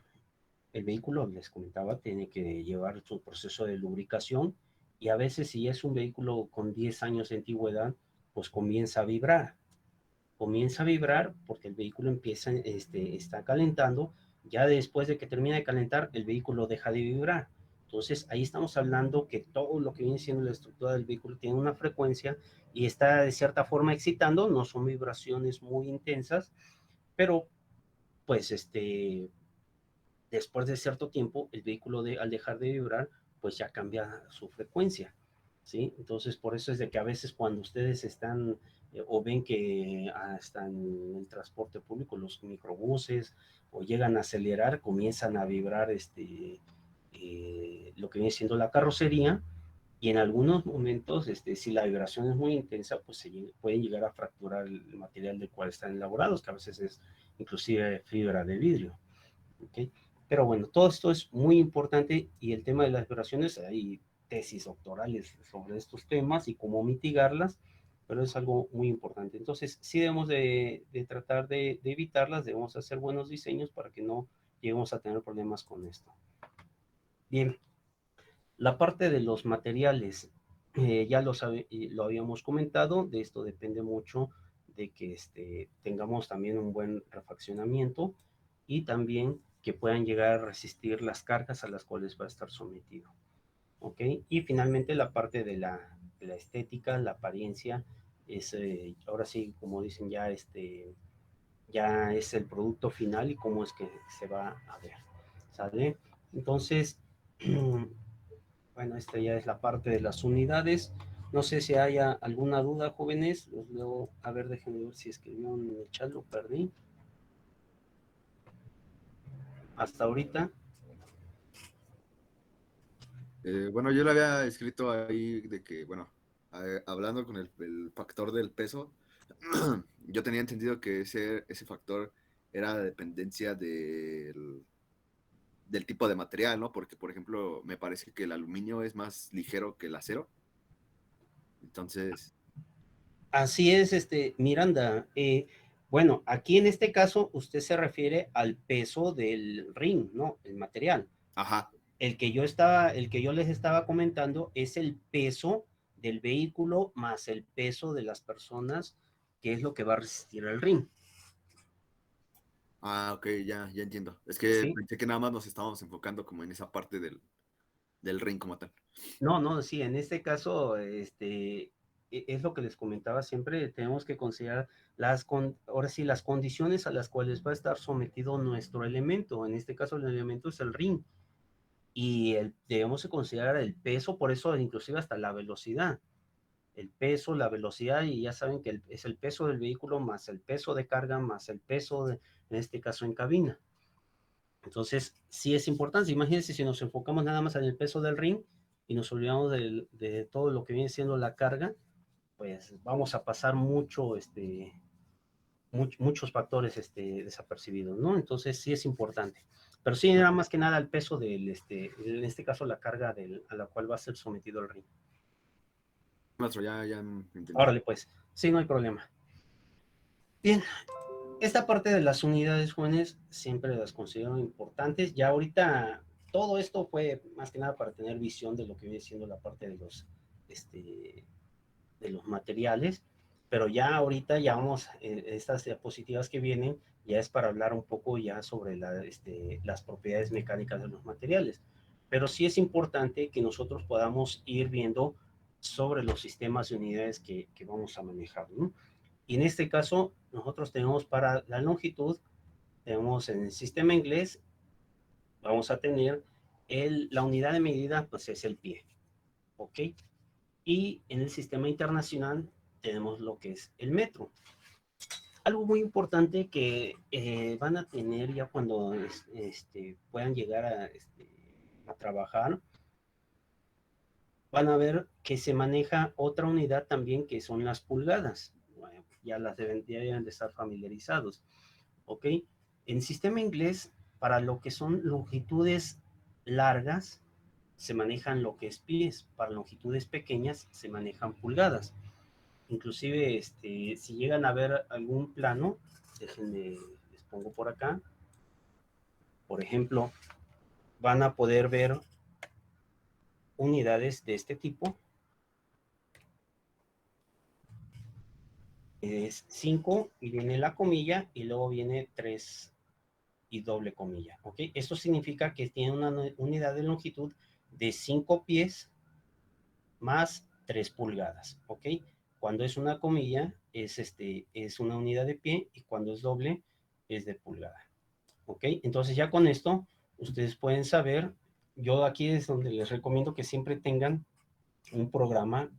el vehículo, les comentaba, tiene que llevar su proceso de lubricación y a veces si es un vehículo con 10 años de antigüedad, pues comienza a vibrar. Comienza a vibrar porque el vehículo está calentando. Ya después de que termina de calentar, el vehículo deja de vibrar. Entonces ahí estamos hablando que todo lo que viene siendo la estructura del vehículo tiene una frecuencia y está de cierta forma excitando. No son vibraciones muy intensas, pero pues después de cierto tiempo, el vehículo al dejar de vibrar, pues ya cambia su frecuencia, ¿sí? Entonces, por eso es de que a veces cuando ustedes están o ven que están en el transporte público, los microbuses, o llegan a acelerar, comienzan a vibrar lo que viene siendo la carrocería, y en algunos momentos, si la vibración es muy intensa, pues pueden llegar a fracturar el material del cual están elaborados, que a veces es inclusive fibra de vidrio. ¿Okay? Pero bueno, todo esto es muy importante y el tema de las vibraciones, ahí tesis doctorales sobre estos temas y cómo mitigarlas, pero es algo muy importante. Entonces, sí debemos de tratar de evitarlas, debemos hacer buenos diseños para que no lleguemos a tener problemas con esto. Bien, la parte de los materiales, ya lo habíamos comentado, de esto depende mucho de que tengamos también un buen refaccionamiento y también que puedan llegar a resistir las cargas a las cuales va a estar sometido. ¿Ok? Y finalmente la parte de la estética, la apariencia, es ahora sí, como dicen, ya es el producto final y cómo es que se va a ver. ¿Sale? Entonces, bueno, esta ya es la parte de las unidades. No sé si haya alguna duda, jóvenes. Los leo. A ver, déjenme ver si escribió en el chat, lo perdí. Hasta ahorita. Bueno, yo le había escrito ahí de que, bueno, hablando con el factor del peso, yo tenía entendido que ese factor era la dependencia del tipo de material, ¿no? Porque, por ejemplo, me parece que el aluminio es más ligero que el acero. Entonces, Así es, Miranda. Bueno, aquí en este caso usted se refiere al peso del ring, ¿no? El material. ajá. El que yo les estaba comentando es el peso del vehículo más el peso de las personas, que es lo que va a resistir el ring. Ah, ok, ya entiendo. Es que ¿Sí? pensé que nada más nos estábamos enfocando como en esa parte del ring como tal. No, no, sí, en este caso, es lo que les comentaba siempre, tenemos que considerar ahora sí, las condiciones a las cuales va a estar sometido nuestro elemento. En este caso, el elemento es el ring. Y debemos de considerar el peso, por eso inclusive hasta la velocidad. El peso, la velocidad, y ya saben que es el peso del vehículo más el peso de carga, más el peso, en este caso, en cabina. Entonces, sí es importante. Imagínense si nos enfocamos nada más en el peso del ring y nos olvidamos de todo lo que viene siendo la carga, pues vamos a pasar muchos factores desapercibidos, ¿no? Entonces, sí es importante. Pero sí, era más que nada el peso en este caso, la carga a la cual va a ser sometido el ring. Maestro, ya entendí. Órale, pues, sí, no hay problema. Bien, esta parte de las unidades jóvenes siempre las considero importantes. Ya ahorita todo esto fue más que nada para tener visión de lo que viene siendo la parte este, de los materiales, pero ya ahorita ya vamos, estas diapositivas que vienen, ya es para hablar un poco ya sobre las propiedades mecánicas de los materiales. Pero sí es importante que nosotros podamos ir viendo sobre los sistemas de unidades que vamos a manejar, ¿no? Y en este caso, nosotros tenemos para la longitud, tenemos en el sistema inglés, vamos a tener la unidad de medida, pues es el pie, ¿ok? Y en el sistema internacional tenemos lo que es el metro. Algo muy importante que van a tener ya cuando puedan llegar a trabajar, van a ver que se maneja otra unidad también que son las pulgadas. Bueno, ya deben de estar familiarizados. ¿Ok? En sistema inglés, para lo que son longitudes largas, se manejan lo que es pies, para longitudes pequeñas se manejan pulgadas. Inclusive, si llegan a ver algún plano, déjenme, les pongo por acá, por ejemplo, van a poder ver unidades de este tipo, es 5 y viene la comilla y luego viene 3 y doble comilla, ¿ok? Esto significa que tiene una unidad de longitud de 5 pies más 3 pulgadas, ¿ok? Cuando es una comilla es una unidad de pie y cuando es doble es de pulgada, ¿ok? Entonces ya con esto ustedes pueden saber, yo aquí es donde les recomiendo que siempre tengan un programa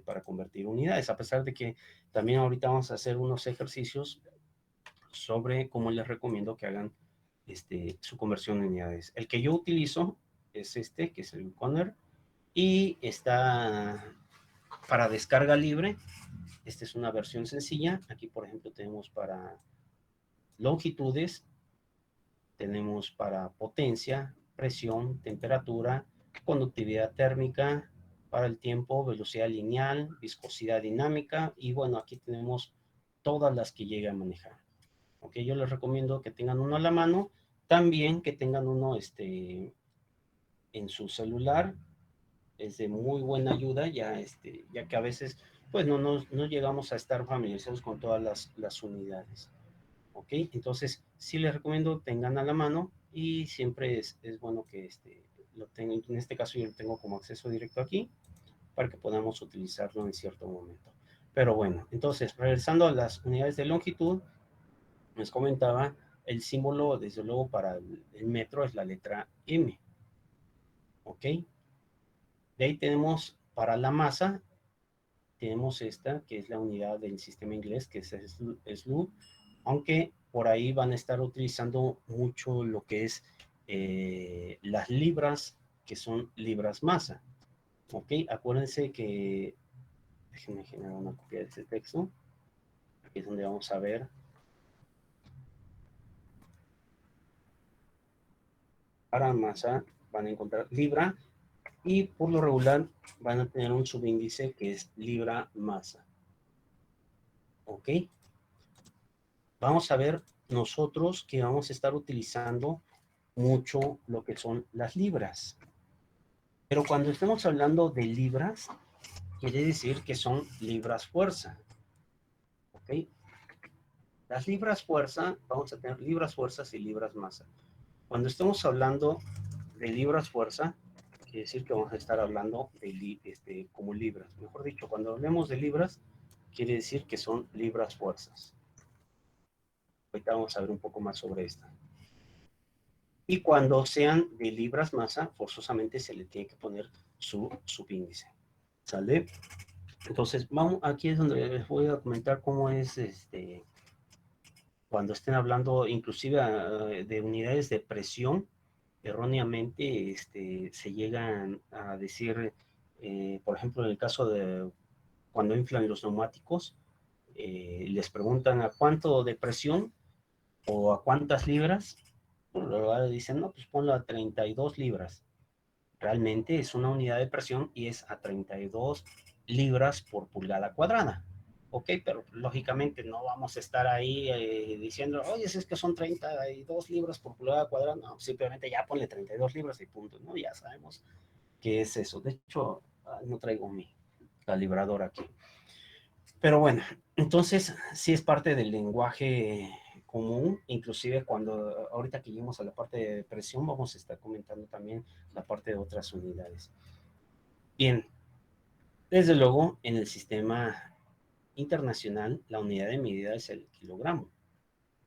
para convertir unidades, a pesar de que también ahorita vamos a hacer unos ejercicios sobre cómo les recomiendo que hagan su conversión en unidades. El que yo utilizo es que es el Conner, y está para descarga libre. Esta es una versión sencilla. Aquí, por ejemplo, tenemos para longitudes, tenemos para potencia, presión, temperatura, conductividad térmica para el tiempo, velocidad lineal, viscosidad dinámica, y bueno, aquí tenemos todas las que llegue a manejar. Ok, yo les recomiendo que tengan uno a la mano, también que tengan uno en su celular, es de muy buena ayuda, ya que a veces pues no llegamos a estar familiarizados con todas las unidades. Ok, entonces sí les recomiendo tengan a la mano, y siempre es bueno que lo tengan. En este caso yo lo tengo como acceso directo aquí para que podamos utilizarlo en cierto momento. Pero bueno, entonces regresando a las unidades de longitud, les comentaba, el símbolo desde luego para el metro es la letra M. Ok, de ahí tenemos para la masa, tenemos esta que es la unidad del sistema inglés, que es SLU, aunque por ahí van a estar utilizando mucho lo que es las libras, que son libras masa. Ok, acuérdense que, déjenme generar una copia de este texto, aquí es donde vamos a ver, para masa van a encontrar libra, y por lo regular van a tener un subíndice que es libra masa. Ok, vamos a ver nosotros que vamos a estar utilizando mucho lo que son las libras. Pero cuando estemos hablando de libras, quiere decir que son libras fuerza. ¿Ok? Las libras fuerza, vamos a tener libras fuerzas y libras masa. Cuando estemos hablando de libras fuerza, quiere decir que vamos a estar hablando de como libras. Mejor dicho, cuando hablemos de libras, quiere decir que son libras fuerzas. Ahorita vamos a ver un poco más sobre esto. Y cuando sean de libras masa, forzosamente se le tiene que poner su subíndice. ¿Sale? Entonces, vamos, aquí es donde les voy a comentar cómo es cuando estén hablando inclusive de unidades de presión, erróneamente se llegan a decir, por ejemplo, en el caso de cuando inflan los neumáticos, les preguntan a cuánto de presión o a cuántas libras, luego dicen, no, pues ponlo a 32 libras. Realmente es una unidad de presión y es a 32 libras por pulgada cuadrada. Ok, pero lógicamente no vamos a estar ahí diciendo, oye, es que son 32 libras por pulgada cuadrada. No, simplemente ya ponle 32 libras y punto, ¿no? Ya sabemos qué es eso. De hecho, no traigo mi calibrador aquí. Pero bueno, entonces sí es parte del lenguaje común, inclusive cuando ahorita que lleguemos a la parte de presión vamos a estar comentando también la parte de otras unidades. Bien, desde luego en el sistema internacional la unidad de medida es el kilogramo,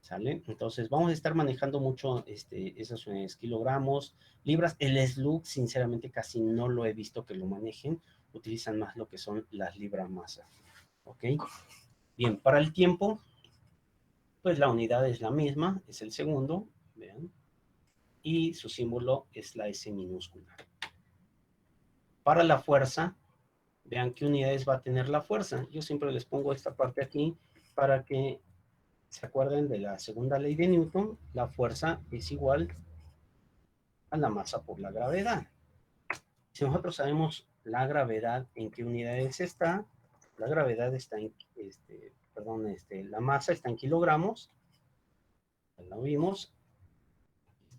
¿sale? Entonces vamos a estar manejando mucho esas unidades, kilogramos, libras. El SLUG sinceramente casi no lo he visto que lo manejen, utilizan más lo que son las libras masa, ¿ok? Bien, para el tiempo, pues la unidad es la misma, es el segundo, vean, y su símbolo es la S minúscula. Para la fuerza, vean qué unidades va a tener la fuerza. Yo siempre les pongo esta parte aquí para que se acuerden de la segunda ley de Newton. La fuerza es igual a la masa por la gravedad. Si nosotros sabemos la gravedad en qué unidades está, la gravedad está en, la masa está en kilogramos, ya lo vimos,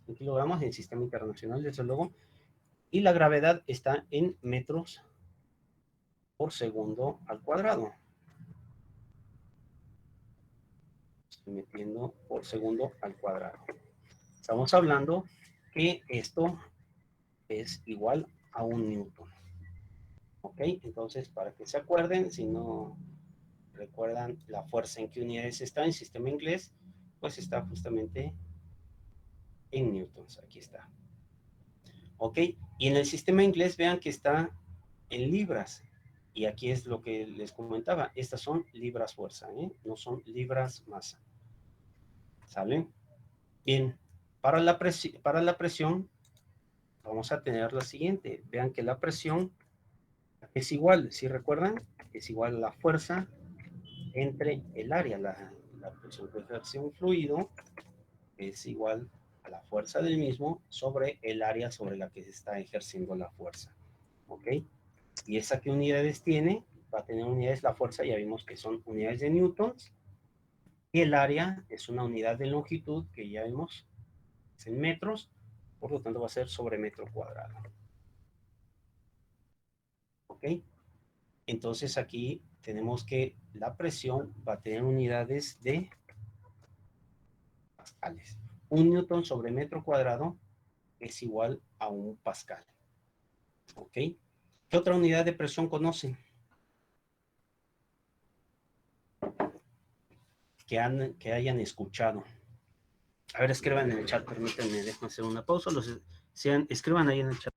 en kilogramos en el sistema internacional, desde luego, y la gravedad está en metros por segundo al cuadrado. Estoy metiendo por segundo al cuadrado. Estamos hablando que esto es igual a un newton. ¿Ok? Entonces, para que se acuerden, si no recuerdan la fuerza en qué unidades está en sistema inglés, pues está justamente en newtons. Aquí está. ¿Ok? Y en el sistema inglés vean que está en libras. Y aquí es lo que les comentaba. Estas son libras fuerza, ¿eh? No son libras masa. ¿Sale? Bien. Para la presión, vamos a tener la siguiente. Vean que la presión es igual, si recuerdan, es igual a la fuerza entre el área. La presión que ejerce un fluido es igual a la fuerza del mismo sobre el área sobre la que se está ejerciendo la fuerza. ¿Ok? ¿Y esa qué unidades tiene? Va a tener unidades, la fuerza ya vimos que son unidades de newtons, y el área es una unidad de longitud que ya vimos, es en metros, por lo tanto va a ser sobre metro cuadrado. ¿Ok? Entonces aquí tenemos que la presión va a tener unidades de pascales. Un newton sobre metro cuadrado es igual a un pascal. ¿Ok? ¿Qué otra unidad de presión conocen? Que hayan escuchado. A ver, escriban en el chat, permítanme, déjenme hacer una pausa. Escriban ahí en el chat.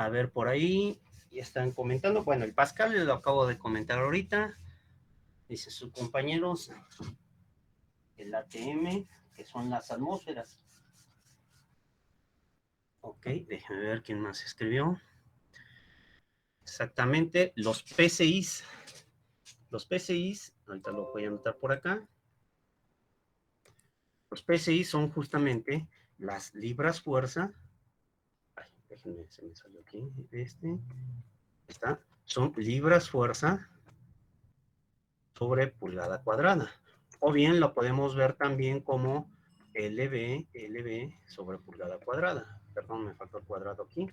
A ver, por ahí ya están comentando. Bueno, el Pascal lo acabo de comentar ahorita. Dice sus compañeros, el ATM, que son las atmósferas. Ok, déjenme ver quién más escribió. Exactamente, los PCIs. Los PCIs, ahorita lo voy a anotar por acá. Los PCIs son justamente las libras fuerza. Ay, déjenme, se me salió aquí. Está. Son libras fuerza sobre pulgada cuadrada. O bien lo podemos ver también como LB sobre pulgada cuadrada. Perdón, me faltó el cuadrado aquí.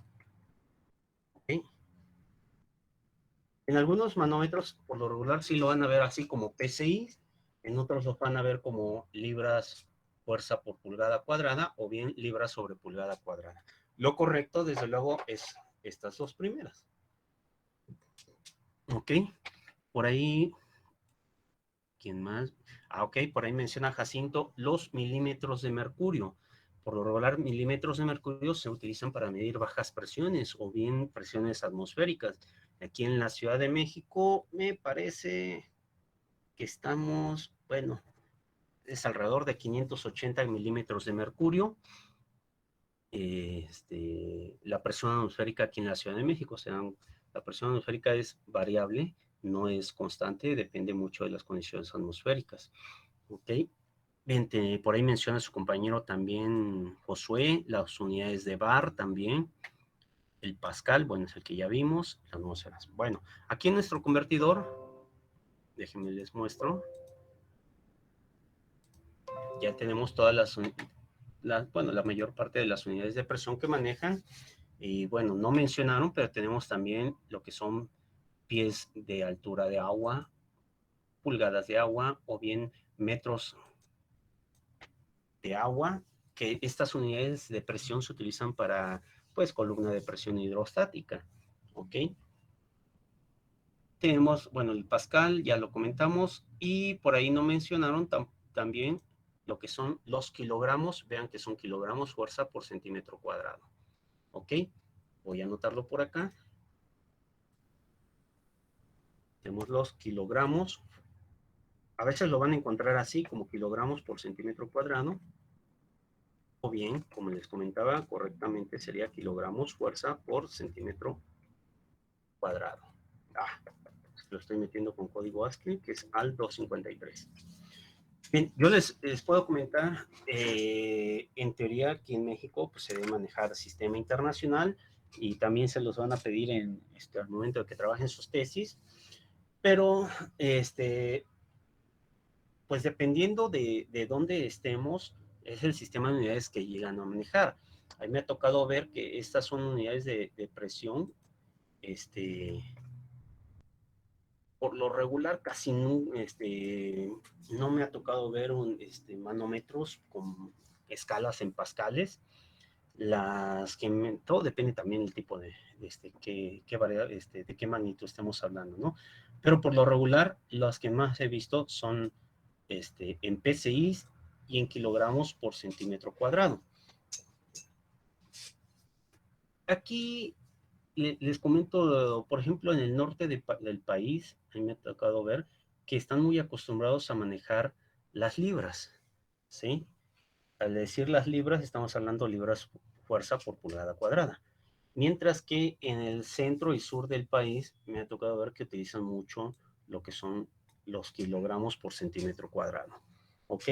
¿Okay? En algunos manómetros, por lo regular, sí lo van a ver así como PSI, en otros lo van a ver como libras fuerza por pulgada cuadrada o bien libras sobre pulgada cuadrada. Lo correcto, desde luego, es estas dos primeras. ¿Ok? Por ahí, ¿quién más? Ok, por ahí menciona Jacinto los milímetros de mercurio. Por lo regular, milímetros de mercurio se utilizan para medir bajas presiones o bien presiones atmosféricas. Aquí en la Ciudad de México me parece que estamos, bueno, es alrededor de 580 milímetros de mercurio. La presión atmosférica aquí en la Ciudad de México, o sea, la presión atmosférica es variable, no es constante, depende mucho de las condiciones atmosféricas. ¿Ok? Por ahí menciona su compañero también Josué, las unidades de bar también, el Pascal, bueno, es el que ya vimos, las atmósferas. Bueno, aquí en nuestro convertidor, déjenme les muestro, ya tenemos todas bueno, la mayor parte de las unidades de presión que manejan. Y bueno, no mencionaron, pero tenemos también lo que son pies de altura de agua, pulgadas de agua o bien metros de agua, que estas unidades de presión se utilizan para, pues, columna de presión hidrostática, ¿ok? Tenemos, bueno, el Pascal, ya lo comentamos, y por ahí no mencionaron también lo que son los kilogramos, vean que son kilogramos fuerza por centímetro cuadrado, ¿ok? Voy a anotarlo por acá. Tenemos los kilogramos. A veces lo van a encontrar así, como kilogramos por centímetro cuadrado. O bien, como les comentaba, correctamente sería kilogramos fuerza por centímetro cuadrado. Lo estoy metiendo con código ASCII, que es AL 253. Bien, yo les puedo comentar, en teoría aquí en México pues, se debe manejar sistema internacional y también se los van a pedir al momento de que trabajen sus tesis, pero pues dependiendo de dónde estemos, es el sistema de unidades que llegan a manejar. A mí me ha tocado ver que estas son unidades de presión, por lo regular casi no me ha tocado ver manómetros con escalas en pascales. Todo depende también del tipo de qué magnitud estemos hablando, ¿no? Pero por lo regular, las que más he visto son en PSI y en kilogramos por centímetro cuadrado. Aquí les comento, por ejemplo, en el norte del país, a mí me ha tocado ver que están muy acostumbrados a manejar las libras, ¿sí? Al decir las libras, estamos hablando libras fuerza por pulgada cuadrada. Mientras que en el centro y sur del país me ha tocado ver que utilizan mucho lo que son los kilogramos por centímetro cuadrado. ¿Ok?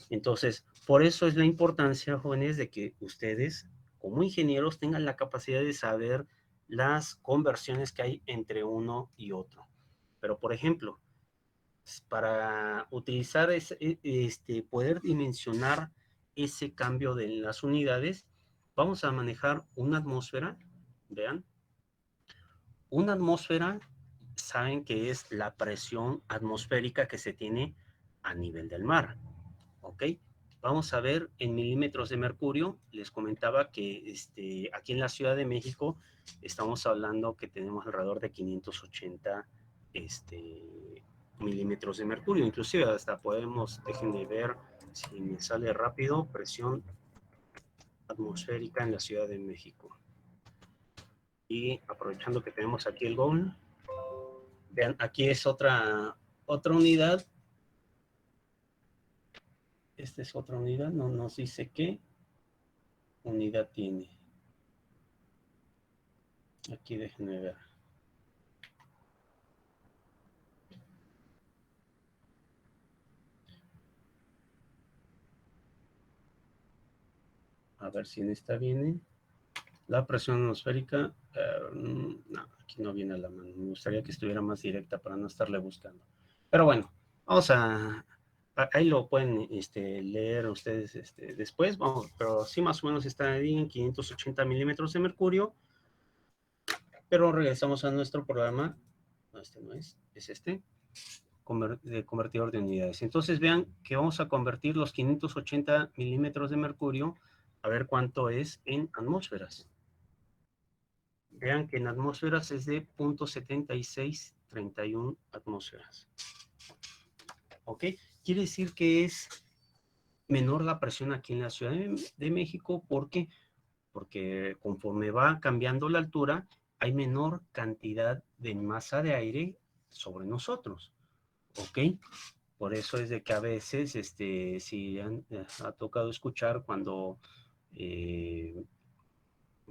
Entonces, por eso es la importancia, jóvenes, de que ustedes, como ingenieros, tengan la capacidad de saber las conversiones que hay entre uno y otro. Pero, por ejemplo, para utilizar poder dimensionar ese cambio de las unidades, vamos a manejar una atmósfera. Vean, una atmósfera, saben que es la presión atmosférica que se tiene a nivel del mar, ¿ok? Vamos a ver en milímetros de mercurio. Les comentaba que aquí en la Ciudad de México estamos hablando que tenemos alrededor de 580 milímetros de mercurio. Inclusive hasta podemos, déjenme ver si me sale rápido, presión atmosférica en la Ciudad de México. Y aprovechando que tenemos aquí el GOL, vean, aquí es otra unidad. Esta es otra unidad, no nos dice qué unidad tiene. Aquí déjenme ver. A ver si en esta viene. La presión atmosférica, no, aquí no viene a la mano. Me gustaría que estuviera más directa para no estarle buscando. Pero bueno, vamos ahí lo pueden leer ustedes después, vamos, pero sí más o menos está ahí en 580 milímetros de mercurio. Pero regresamos a nuestro programa. No, este no es de convertidor de unidades. Entonces vean que vamos a convertir los 580 milímetros de mercurio a ver cuánto es en atmósferas. Vean que en atmósferas es de 0.7631 atmósferas. ¿Ok? Quiere decir que es menor la presión aquí en la Ciudad de México. ¿Por qué? Porque conforme va cambiando la altura, hay menor cantidad de masa de aire sobre nosotros. ¿Ok? Por eso es de que a veces, si ha tocado escuchar cuando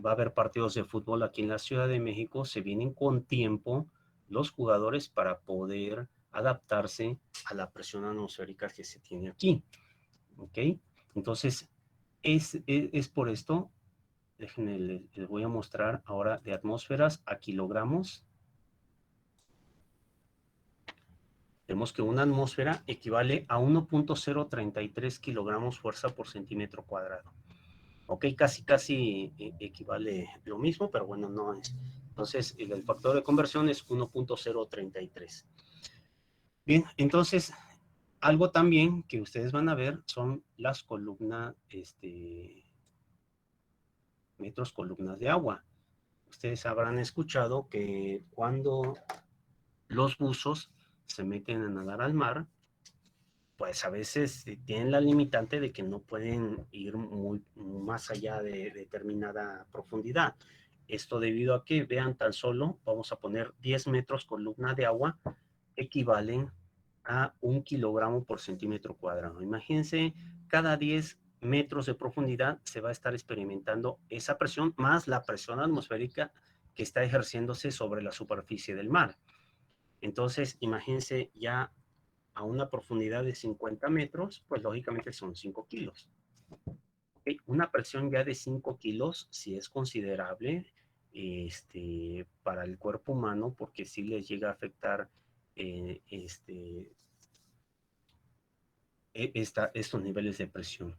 va a haber partidos de fútbol aquí en la Ciudad de México, se vienen con tiempo los jugadores para poder adaptarse a la presión atmosférica que se tiene aquí. ¿Ok? Entonces, es por esto, déjenme, les voy a mostrar ahora de atmósferas a kilogramos. Vemos que una atmósfera equivale a 1.033 kilogramos fuerza por centímetro cuadrado. Ok, casi equivale lo mismo, pero bueno, no es. Entonces, el factor de conversión es 1.033. Bien, entonces, algo también que ustedes van a ver son las columnas, metros columnas de agua. Ustedes habrán escuchado que cuando los buzos se meten a nadar al mar, pues a veces tienen la limitante de que no pueden ir muy más allá de determinada profundidad. Esto debido a que, vean, tan solo vamos a poner 10 metros columna de agua equivalen a 1 kilogramo por centímetro cuadrado. Imagínense, cada 10 metros de profundidad se va a estar experimentando esa presión más la presión atmosférica que está ejerciéndose sobre la superficie del mar. Entonces, imagínense ya a una profundidad de 50 metros, pues lógicamente son 5 kilos. ¿Okay? Una presión ya de 5 kilos sí es considerable para el cuerpo humano, porque sí les llega a afectar estos niveles de presión.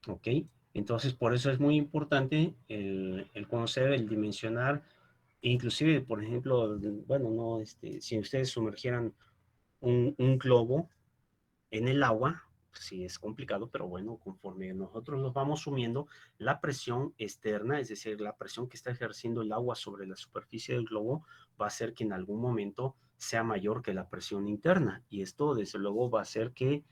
¿Ok? Entonces, por eso es muy importante el conocer, el dimensionar, inclusive, por ejemplo, bueno, no, si ustedes sumergieran un globo en el agua, sí es complicado, pero bueno, conforme nosotros nos vamos sumiendo, la presión externa, es decir, la presión que está ejerciendo el agua sobre la superficie del globo, va a hacer que en algún momento sea mayor que la presión interna. Y esto, desde luego, va a hacer que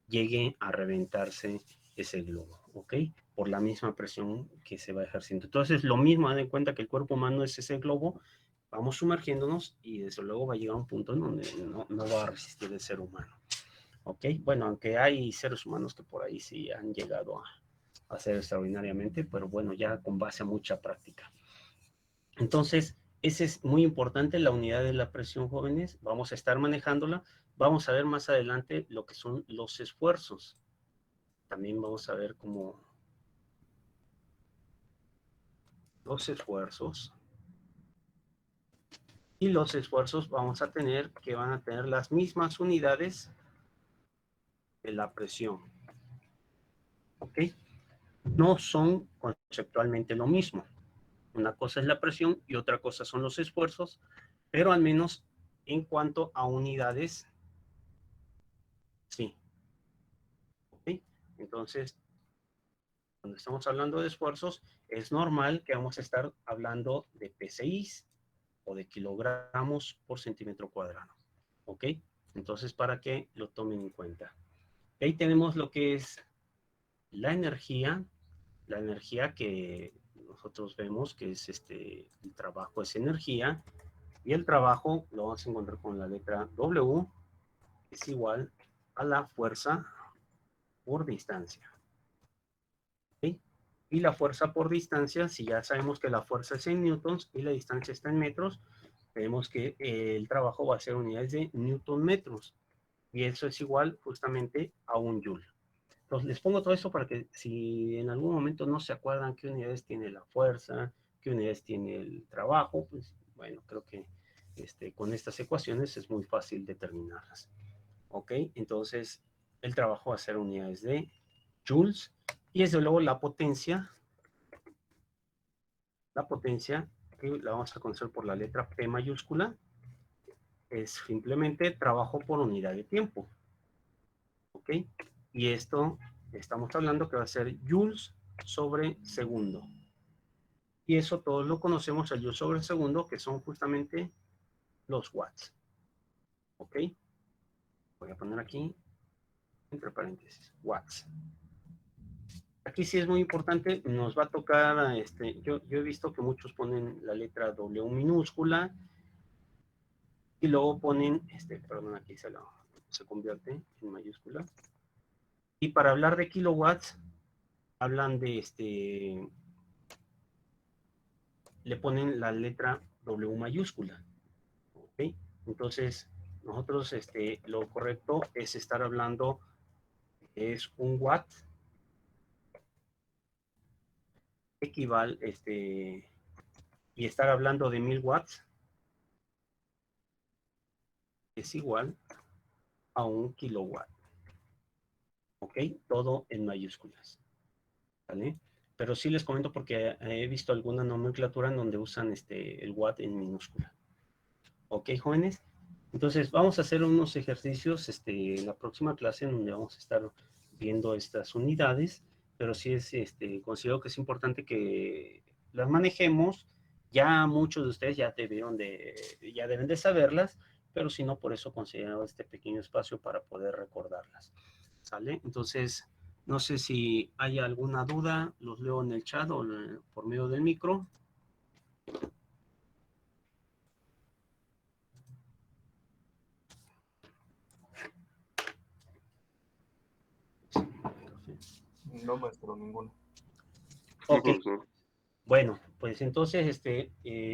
llegue a reventarse ese globo, ¿ok? Por la misma presión que se va ejerciendo. Entonces, lo mismo, den en cuenta que el cuerpo humano es ese globo, vamos sumergiéndonos y desde luego va a llegar a un punto en donde no va a resistir el ser humano, ¿ok? Bueno, aunque hay seres humanos que por ahí sí han llegado a hacer extraordinariamente, pero bueno, ya con base a mucha práctica. Entonces, ese es muy importante, la unidad de la presión, jóvenes. Vamos a estar manejándola. Vamos a ver más adelante lo que son los esfuerzos. También vamos a ver cómo los esfuerzos. Y los esfuerzos vamos a tener que van a tener las mismas unidades de la presión. ¿Ok? No son conceptualmente lo mismo. Una cosa es la presión y otra cosa son los esfuerzos, pero al menos en cuanto a unidades, sí. ¿Ok? Entonces, cuando estamos hablando de esfuerzos, es normal que vamos a estar hablando de PSIs o de kilogramos por centímetro cuadrado. ¿Ok? Entonces, para que lo tomen en cuenta. Ahí tenemos lo que es la energía que nosotros vemos que es el trabajo es energía, y el trabajo lo vamos a encontrar con la letra W, es igual a la fuerza por distancia. ¿Sí? Y la fuerza por distancia, si ya sabemos que la fuerza es en newtons y la distancia está en metros, vemos que el trabajo va a ser unidades de newton metros, y eso es igual justamente a un joule. Entonces les pongo todo esto para que si en algún momento no se acuerdan qué unidades tiene la fuerza, qué unidades tiene el trabajo, pues bueno, creo que con estas ecuaciones es muy fácil determinarlas. ¿Ok? Entonces el trabajo va a ser unidades de joules, y desde luego la potencia que la vamos a conocer por la letra P mayúscula, es simplemente trabajo por unidad de tiempo. ¿Ok? Y esto estamos hablando que va a ser joules sobre segundo. Y eso todos lo conocemos, el joule sobre segundo, que son justamente los watts. ¿Ok? Voy a poner aquí, entre paréntesis, watts. Aquí sí es muy importante, nos va a tocar, yo he visto que muchos ponen la letra W minúscula y luego ponen, perdón, aquí se convierte en mayúscula. Y para hablar de kilowatts, hablan de, le ponen la letra W mayúscula. ¿Ok? Entonces, nosotros, lo correcto es estar hablando, es un watt, equivale, y estar hablando de 1000 watts es igual a un kilowatt. ¿Ok? Todo en mayúsculas. ¿Vale? Pero sí les comento porque he visto alguna nomenclatura en donde usan el watt en minúscula. ¿Ok, jóvenes? Entonces, vamos a hacer unos ejercicios en la próxima clase en donde vamos a estar viendo estas unidades, pero sí considero que es importante que las manejemos. Ya muchos de ustedes ya deben de saberlas, pero si no, por eso considero este pequeño espacio para poder recordarlas. ¿Sale? Entonces, no sé si hay alguna duda, los leo en el chat o por medio del micro. No, maestro, ninguno. Ok. profesor. Bueno, pues entonces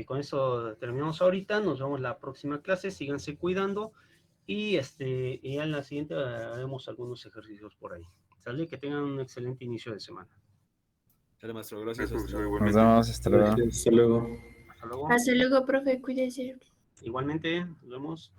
con eso terminamos ahorita. Nos vemos la próxima clase. Síganse cuidando. Y y en la siguiente haremos algunos ejercicios por ahí. ¿Sale? Que tengan un excelente inicio de semana. Sale, maestro, gracias. Sí, Hasta profesor, luego. Nos igualmente. vemos, hasta luego. Gracias, hasta luego. Hasta luego. Hasta luego, profe, cuídese. Igualmente, nos vemos.